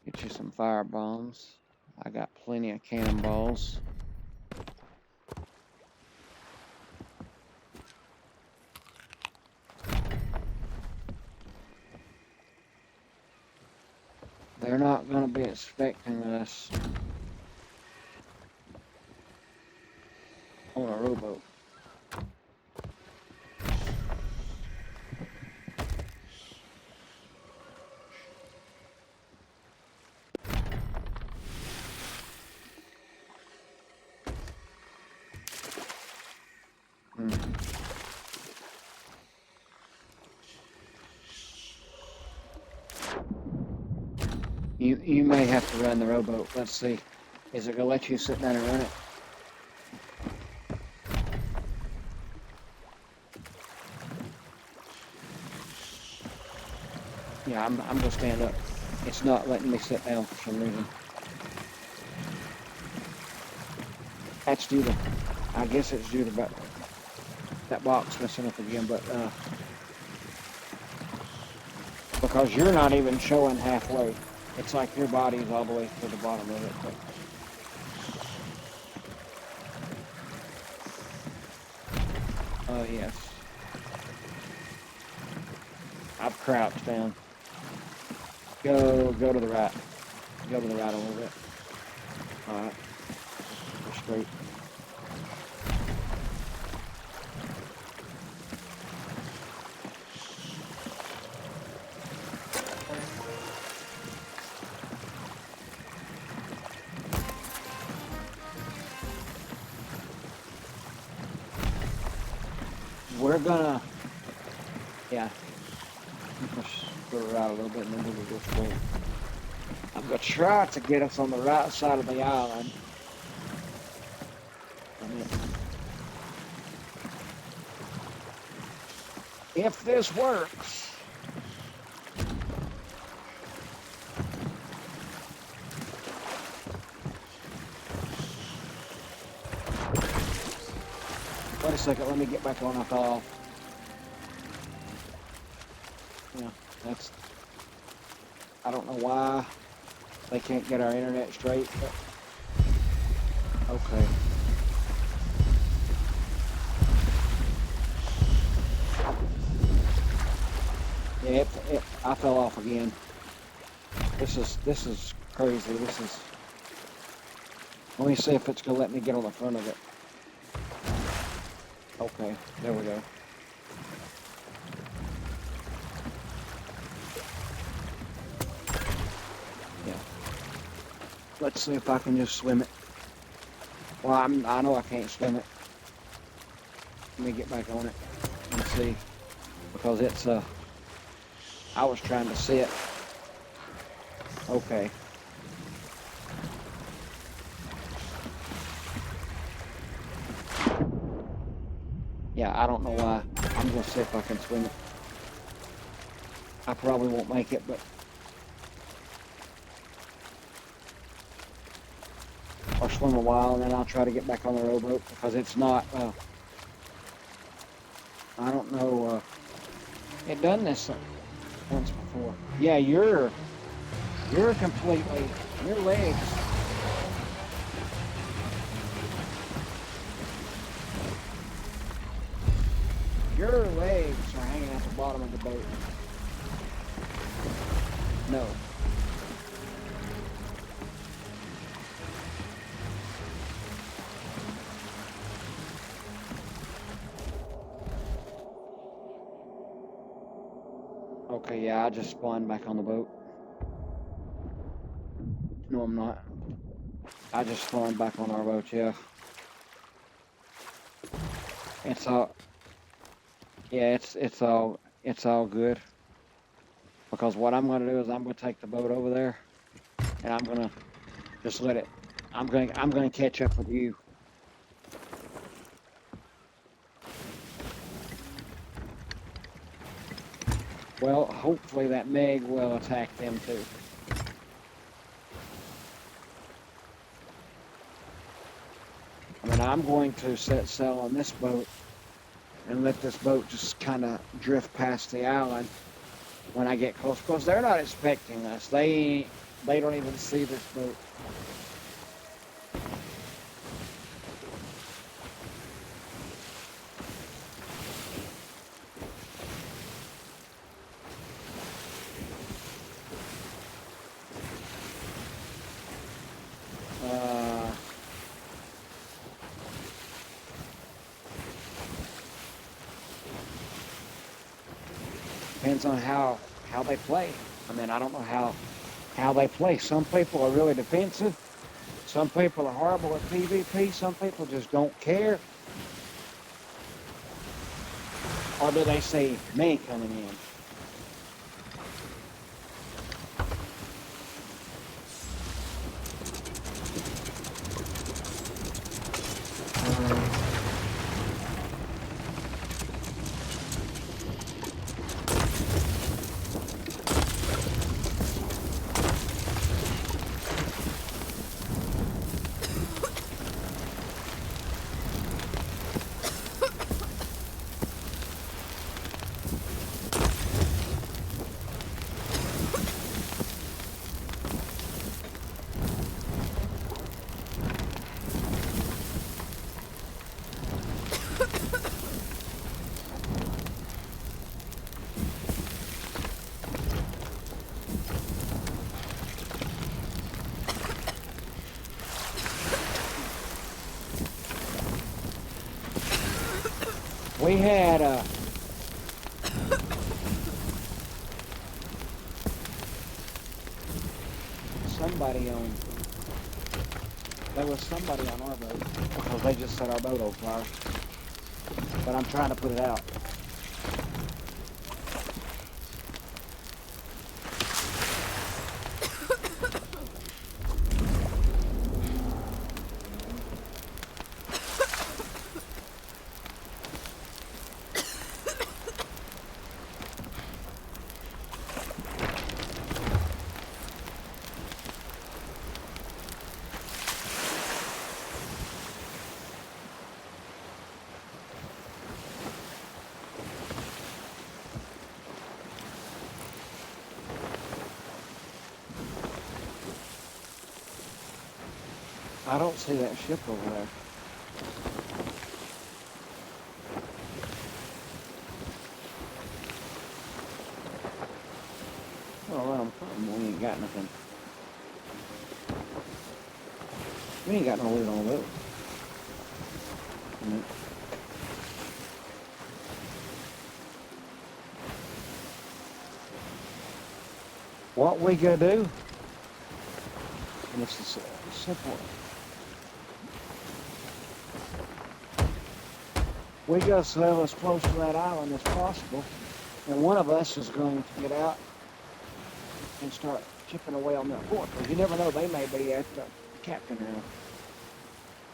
Get you some fire bombs. I got plenty of cannonballs. They're not going to be expecting us on a rowboat. You may have to run the rowboat. Let's see. Is it going to let you sit down and run it? Yeah, I'm going to stand up. It's not letting me sit down for some reason. That's due to, I guess it's due to that box messing up again, but because you're not even showing halfway. It's like your body is all the way to the bottom of it. But oh, yes. I've crouched down. Go to the right. Go to the right a little bit. All right. Go straight. We're gonna, yeah, just go right a little bit and then we'll go straight. I'm gonna try to get us on the right side of the island. If this works, wait a second, let me get back on. I fell off. Yeah, I don't know why they can't get our internet straight, but okay. Yeah, I fell off again. This is crazy. Let me see if it's gonna let me get on the front of it. Okay, there we go. Yeah. Let's see if I can just swim it. Well, I know I can't swim it. Let me get back on it and see, because it's I was trying to sit. Okay. Yeah, I don't know why. I'm gonna see if I can swim it. I probably won't make it, but I'll swim a while and then I'll try to get back on the rowboat, because it's not. I don't know. It done this. once before. Yeah, you're completely, your legs. Your legs are hanging at the bottom of the boat. No. Okay, yeah, I just spawned back on the boat. No, I'm not. I just spawned back on our boat, yeah. It's all, yeah, it's all good. Because what I'm gonna do is I'm gonna take the boat over there and I'm gonna just let it, I'm gonna catch up with you. Well, hopefully that Meg will attack them too. I mean, I'm going to set sail on this boat and let this boat just kind of drift past the island when I get close, because they're not expecting us. They don't even see this boat. Uh, Depends on how they play. I mean, I don't know how they play. Some people are really defensive. Some people are horrible at PvP. Some people just don't care. Or do they see me coming in? We had somebody on. There was somebody on our boat because they just set our boat on fire. But I'm trying to put it out. I don't see that ship over there. Oh, well, we ain't got nothing. We ain't got no loot on the boat. What we gonna do? And it's simple. We gotta sail as close to that island as possible, and one of us is going to get out and start chipping away on that fort. Because you never know, they may be at the captain now.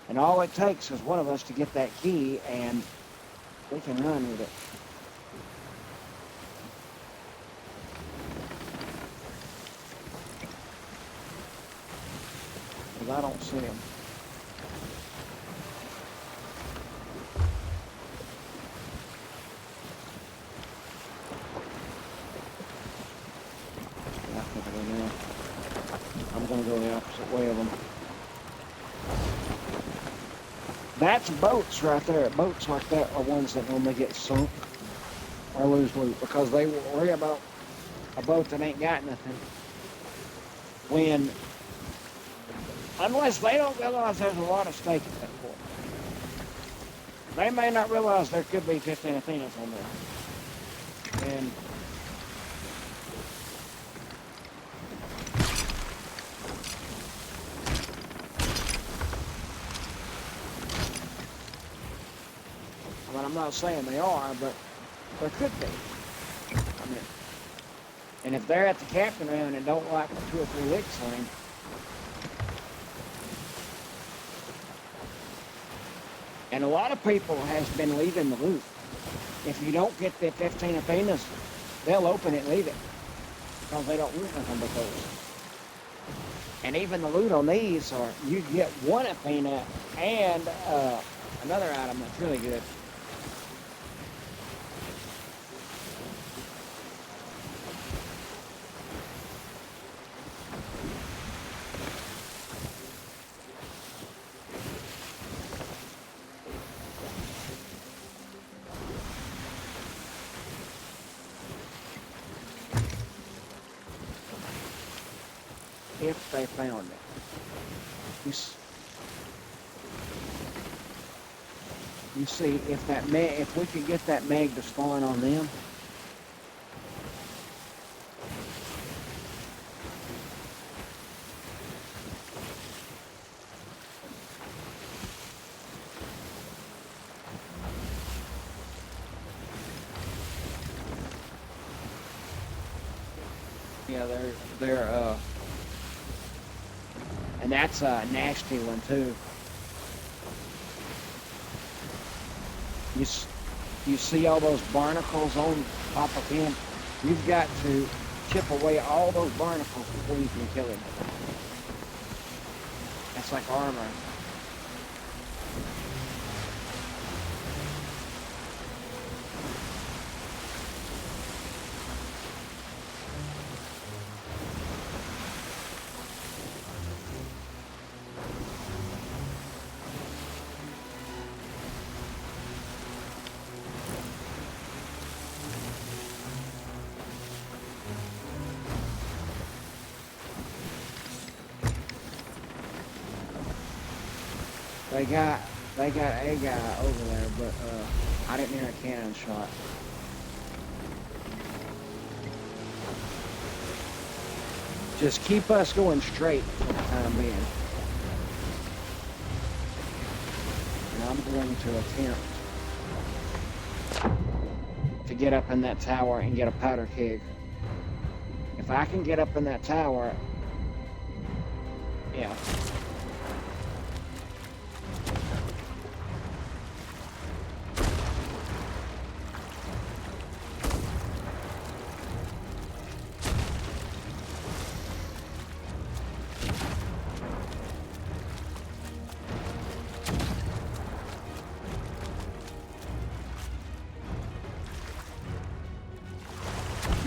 And all it takes is one of us to get that key, and we can run with it. Because I don't see him. gateway of them. That's boats right there. Boats like that are ones that normally get sunk or lose loot because they will worry about a boat that ain't got nothing. Unless they don't realize there's a lot of stake at that port. They may not realize there could be 15 Athenas on there. And I mean, I'm not saying they are, but there could be. I mean, and if they're at the captain round and don't like the 2 or 3 licks on him, and a lot of people has been leaving the loot. If you don't get the 15 Athenas, they'll open it and leave it because they don't want nothing but those. And even the loot on these are, you get 1 Athena and another item that's really good. If they found it. You see, if we could get that meg to spawn on them, yeah, they're and that's a nasty one too. You see all those barnacles on top of him? You've got to chip away all those barnacles before you can kill him. That's like armor. They got a guy over there, but I didn't hear a cannon shot. Just keep us going straight for the time being. And I'm going to attempt to get up in that tower and get a powder keg. If I can get up in that tower, yeah.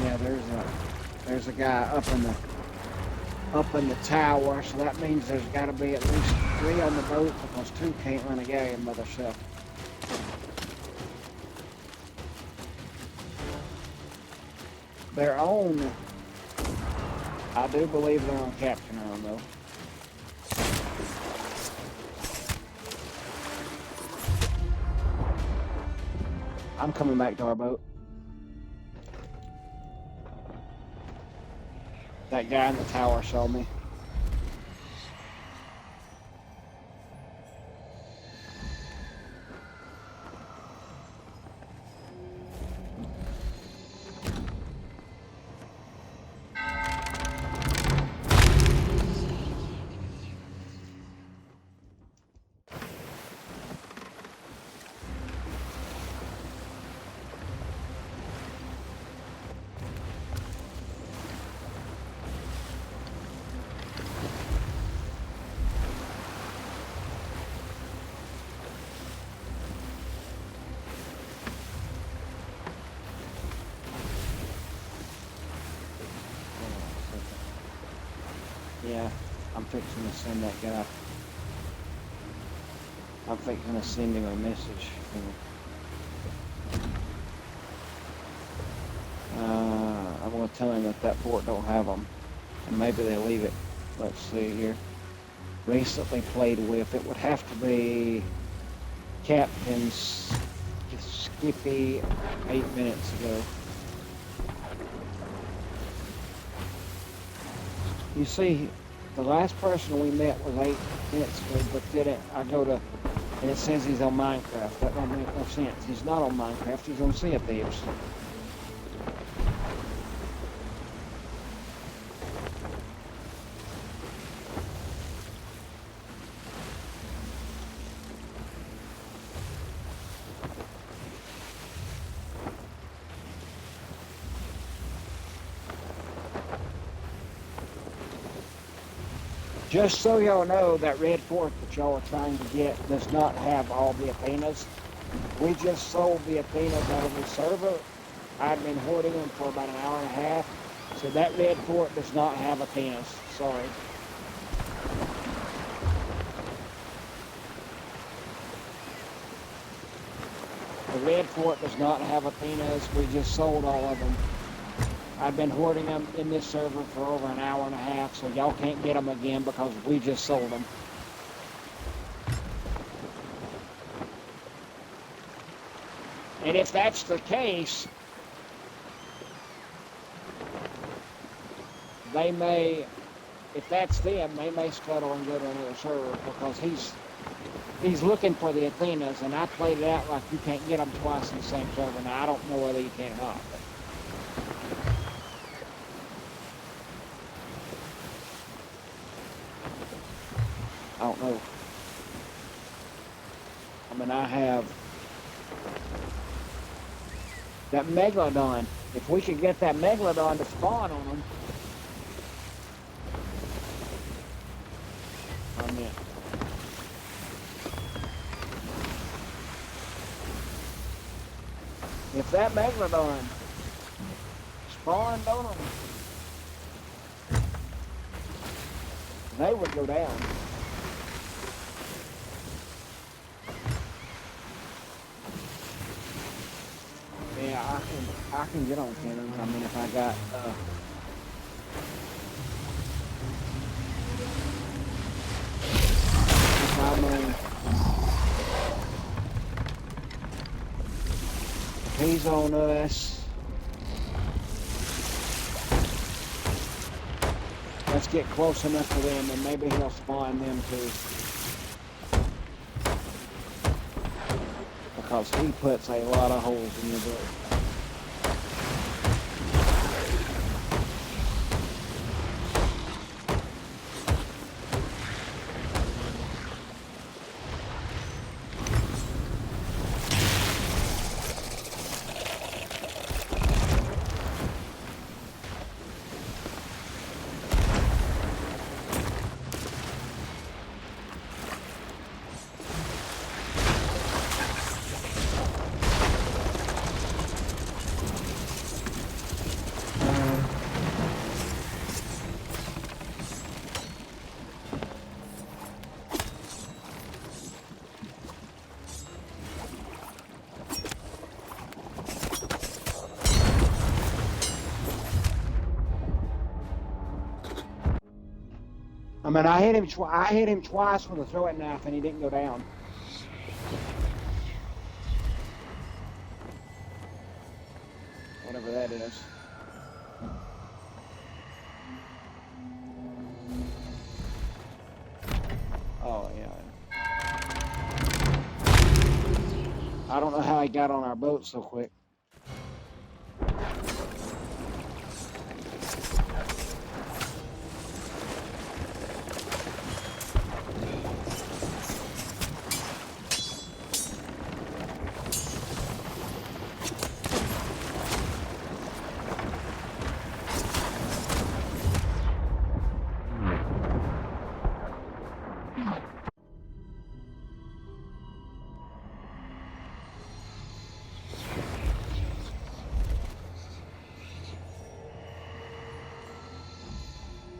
Yeah, there's a guy up in the tower, so that means there's got to be at least 3 on the boat because 2 can't run a galleon by themselves. They're on, I do believe they're on Captain Island though. I'm coming back to our boat. That guy in the tower saw me. Yeah. I'm fixing to send that guy. I'm fixing to send him a message. I'm going to tell him that that port don't have them. And maybe they leave it. Let's see here. Recently played with. It would have to be Captain Skippy 8 minutes ago. You see, the last person we met was 8 minutes ago, but then I go to, and it says he's on Minecraft. That don't make no sense. He's not on Minecraft. He's on theaves. Just so y'all know, that red fort that y'all are trying to get does not have all the Athenas. We just sold the Athenas out of the server. I've been hoarding them for about an hour and a half. So that red fort does not have Athenas. Sorry. The red fort does not have Athenas. We just sold all of them. I've been hoarding them in this server for over an hour and a half, so y'all can't get them again because we just sold them. And if that's the case, they may, if that's them, they may scuttle and go to another server because he's looking for the Athenas, and I played it out like you can't get them twice in the same server. Now, I don't know whether you can or not. But I don't know. I mean, I have that Megalodon. If we could get that Megalodon to spawn on them, I'm in. If that Megalodon spawned on them, they would go down. Yeah, I can get on cannons. I mean, if I got if I mean, if he's on us, let's get close enough to them, and maybe he'll spawn them too. Because he puts a lot of holes in the book. I mean, I hit him twice with a throwing knife, and he didn't go down. Whatever that is. Oh yeah. I don't know how he got on our boat so quick.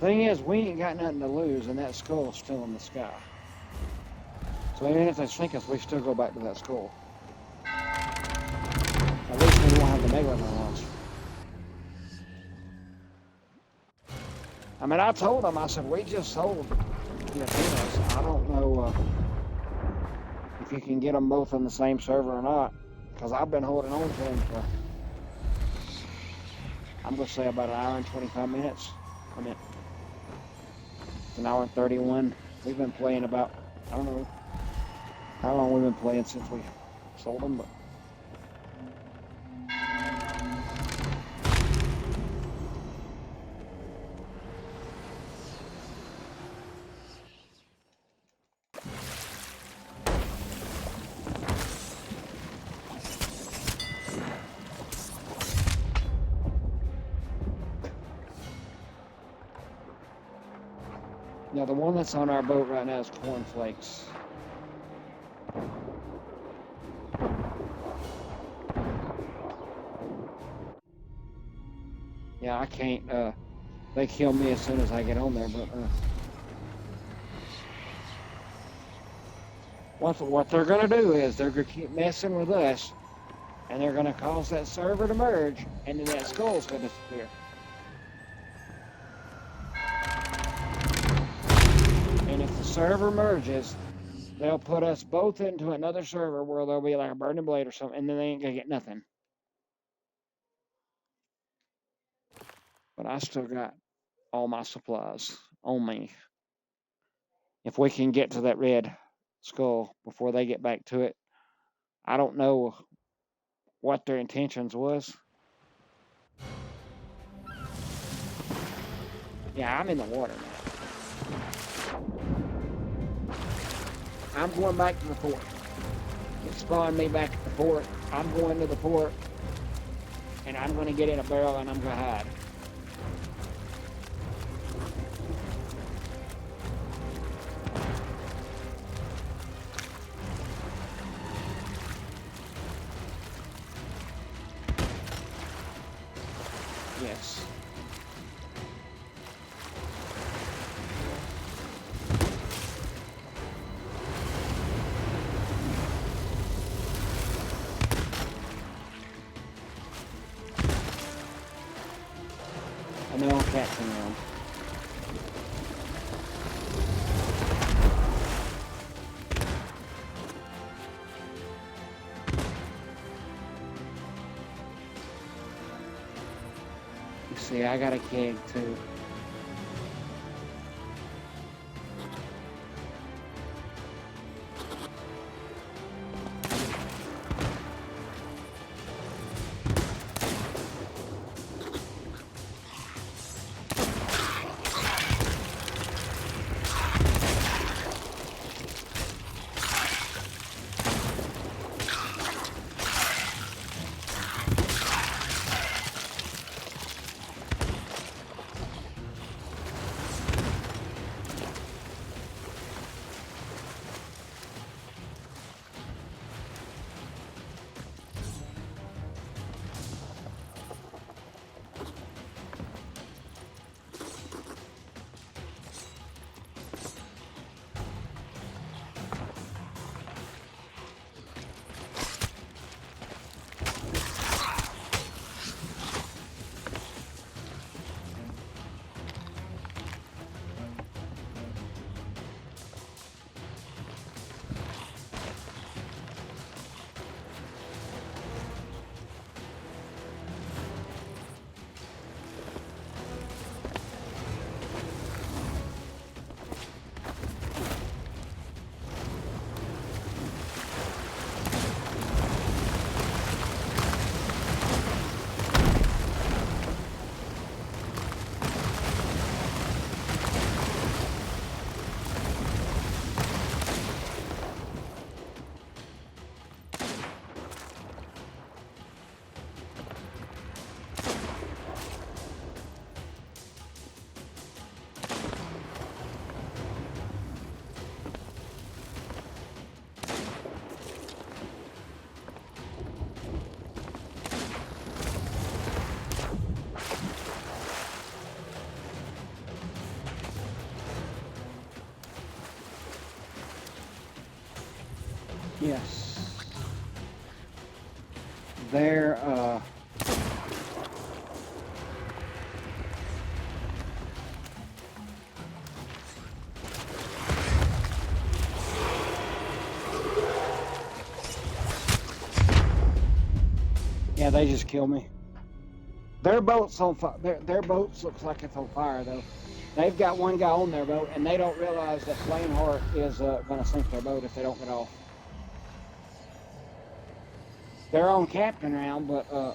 Thing is, we ain't got nothing to lose, and that skull's still in the sky. So even if they sink us, we still go back to that skull. At least we won't have the megalodon launch. I mean, I told them, I said, we just sold the antennas. I don't know if you can get them both on the same server or not, because I've been holding on to them for, I'm going to say about an hour and 25 minutes. I mean, an hour and 31. We've been playing about, I don't know how long we've been playing since we sold them, but yeah, the one that's on our boat right now is cornflakes. Yeah, I can't, they kill me as soon as I get on there, but, what they're gonna do is they're gonna keep messing with us, and they're gonna cause that server to merge, and then that skull's gonna disappear. And if the server merges, they'll put us both into another server where there'll be like a burning blade or something, and then they ain't gonna get nothing. But I still got all my supplies on me. If we can get to that red skull before they get back to it, I don't know what their intentions was. Yeah, I'm in the water now. I'm going back to the port. It spawned me back at the port. I'm going to the port, and I'm going to get in a barrel, and I'm going to hide. Yes. I know I'm catching them. You see, I got a keg too. Yes. They're, yeah, they just kill me. Their boat's on fire. Their boat looks like it's on fire, though. They've got one guy on their boat, and they don't realize that Flameheart is going to sink their boat if they don't get off. They're on captain round, but yeah,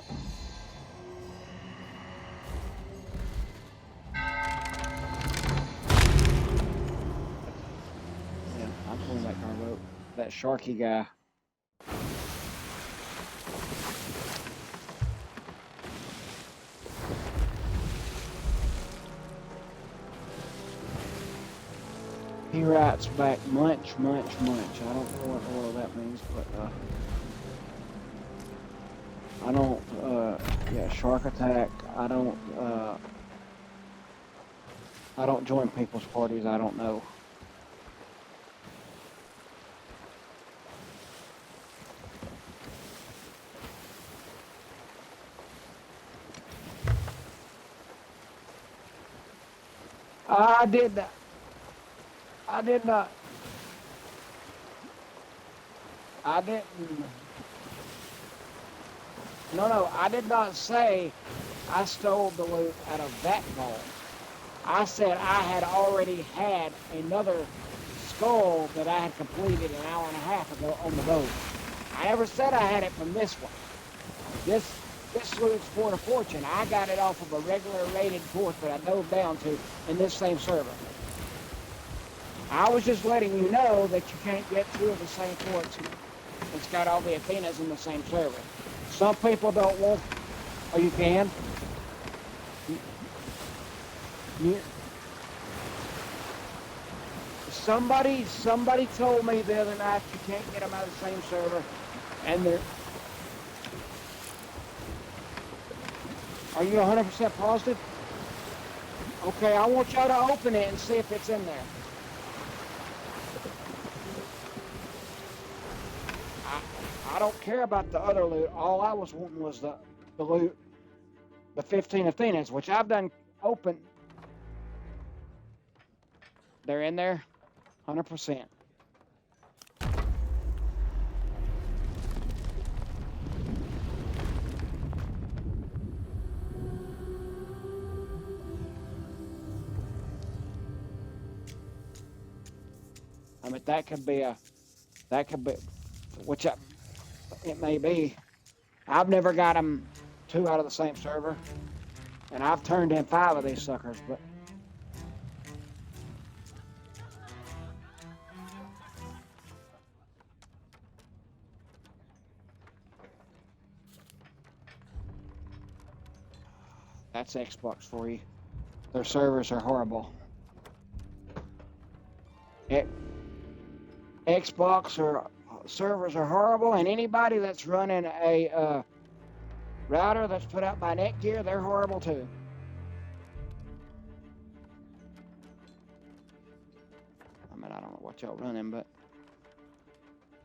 I'm pulling back our boat. That Sharky guy. He writes back munch, munch, munch. I don't know what the world that means, but I don't, yeah, shark attack. I don't join people's parties. I don't know. I did that. I did not. I didn't. No, I did not say I stole the loot out of that vault. I said I had already had another skull that I had completed an hour and a half ago on the boat. I never said I had it from this one. This loot's for a fortune. I got it off of a regular rated port that I dove down to in this same server. I was just letting you know that you can't get two of the same ports. It's got all the Athenas in the same server. Some people don't want. Oh, you can. Somebody told me the other night you can't get them out of the same server, and they're. Are you 100% positive? Okay, I want y'all to open it and see if it's in there. I don't care about the other loot. All I was wanting was the loot, the 15 Athenas, which I've done open. They're in there, 100%. I mean, that could be, which it may be. I've never got them two out of the same server, and I've turned in 5 of these suckers, but. That's Xbox for you. Their servers are horrible. Xbox servers are horrible, and anybody that's running a router that's put out by Netgear, they're horrible too. I mean, I don't know what y'all running, but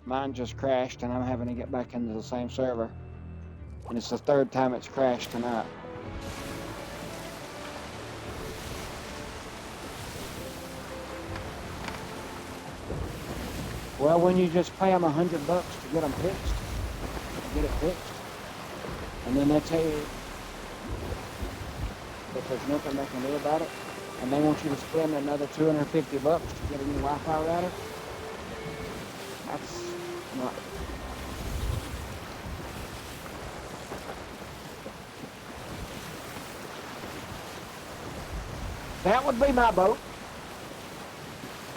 mine just crashed, and I'm having to get back into the same server. And it's the 3rd time it's crashed tonight. Well, when you just pay them $100 to get them fixed, get it fixed, and then they tell you that there's nothing they can do about it, and they want you to spend another $250 to get a new Wi-Fi router, that's not. That would be my boat,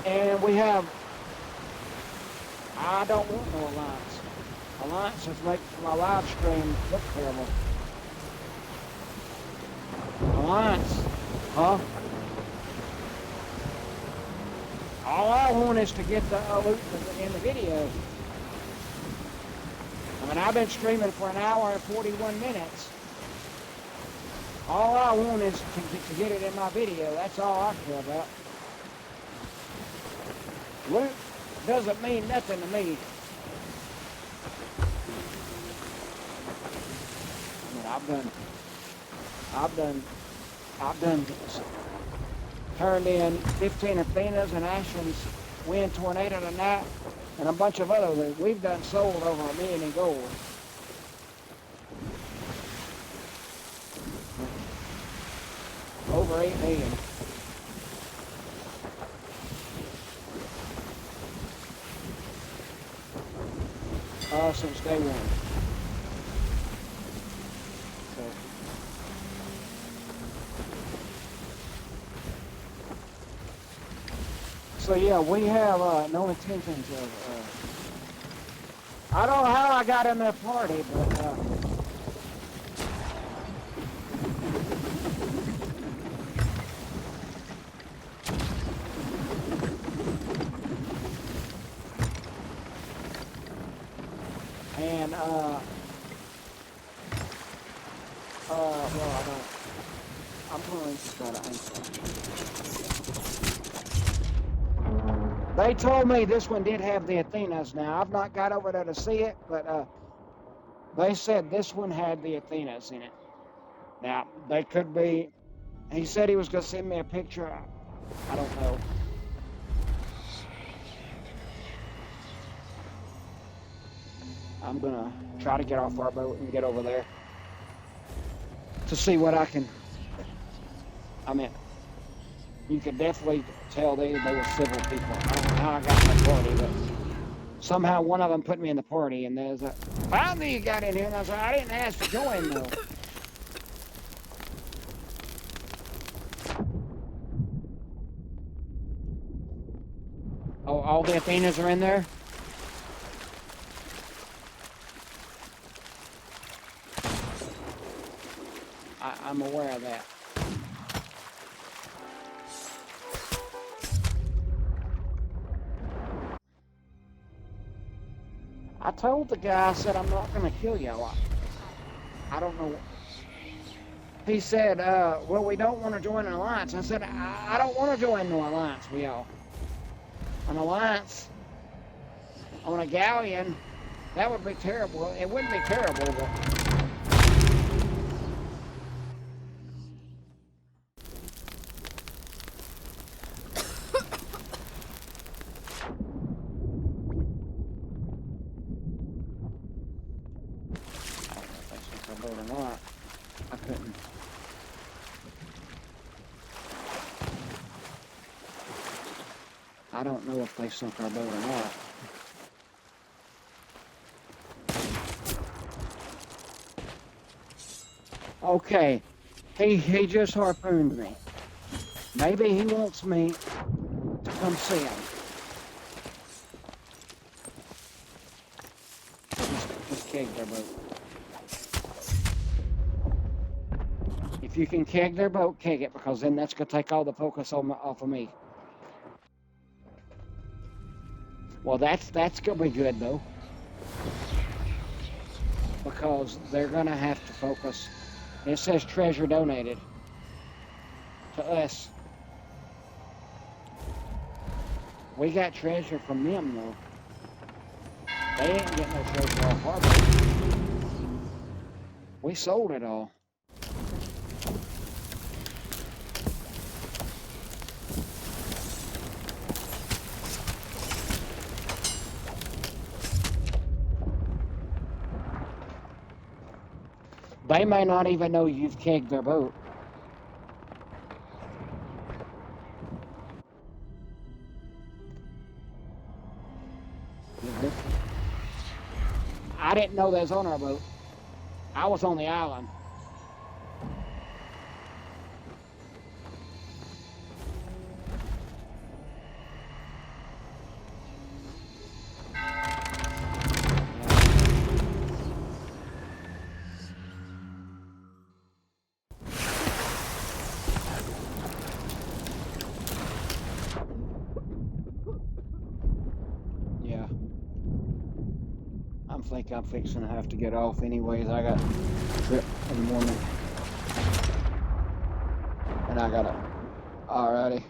and we have. I don't want no alliance. Alliances make my live stream look terrible. Alliance, huh? All I want is to get the loot in the video. I mean, I've been streaming for an hour and 41 minutes. All I want is to get it in my video. That's all I care about. Loot doesn't mean nothing to me. I've done, I've done, I've done turned in 15 Athenas and Ashlands Wind Tornado tonight, and a bunch of other that we've done sold over $1 million in gold. Over 8 million. Since day one. So yeah, we have no intentions of. I don't know how I got in that party, but. And well, I don't. I'm going to try to answer. They told me this one did have the Athenas. Now, I've not got over there to see it, but they said this one had the Athenas in it. Now, they could be. He said he was going to send me a picture. I don't know. I'm going to try to get off our boat and get over there to see what I can. I mean, you could definitely tell they were civil people. I don't know how I got in the party, but somehow one of them put me in the party, and there's a, finally you got in here, and I was like, I didn't ask to join, though. Oh, all the Athenas are in there? I'm aware of that. I told the guy, I said, I'm not going to kill y'all. I don't know. He said, well, we don't want to join an alliance. I said, I don't want to join no alliance with y'all. An alliance on a galleon, that would be terrible. It wouldn't be terrible, but... I couldn't. I don't know if they sunk our boat or not. Okay, he just harpooned me. Maybe he wants me to come see him. Just keg their boat. If you can keg their boat, keg it, because then that's going to take all the focus off of me. Well, that's going to be good, though. Because they're going to have to focus. It says treasure donated to us. We got treasure from them, though. They ain't getting no treasure off our boat. We sold it all. They may not even know you've kegged their boat. I didn't know they was on our boat. I was on the island. I think I'm fixing to have to get off anyways. I got a trip in the morning. And I gotta... Alrighty.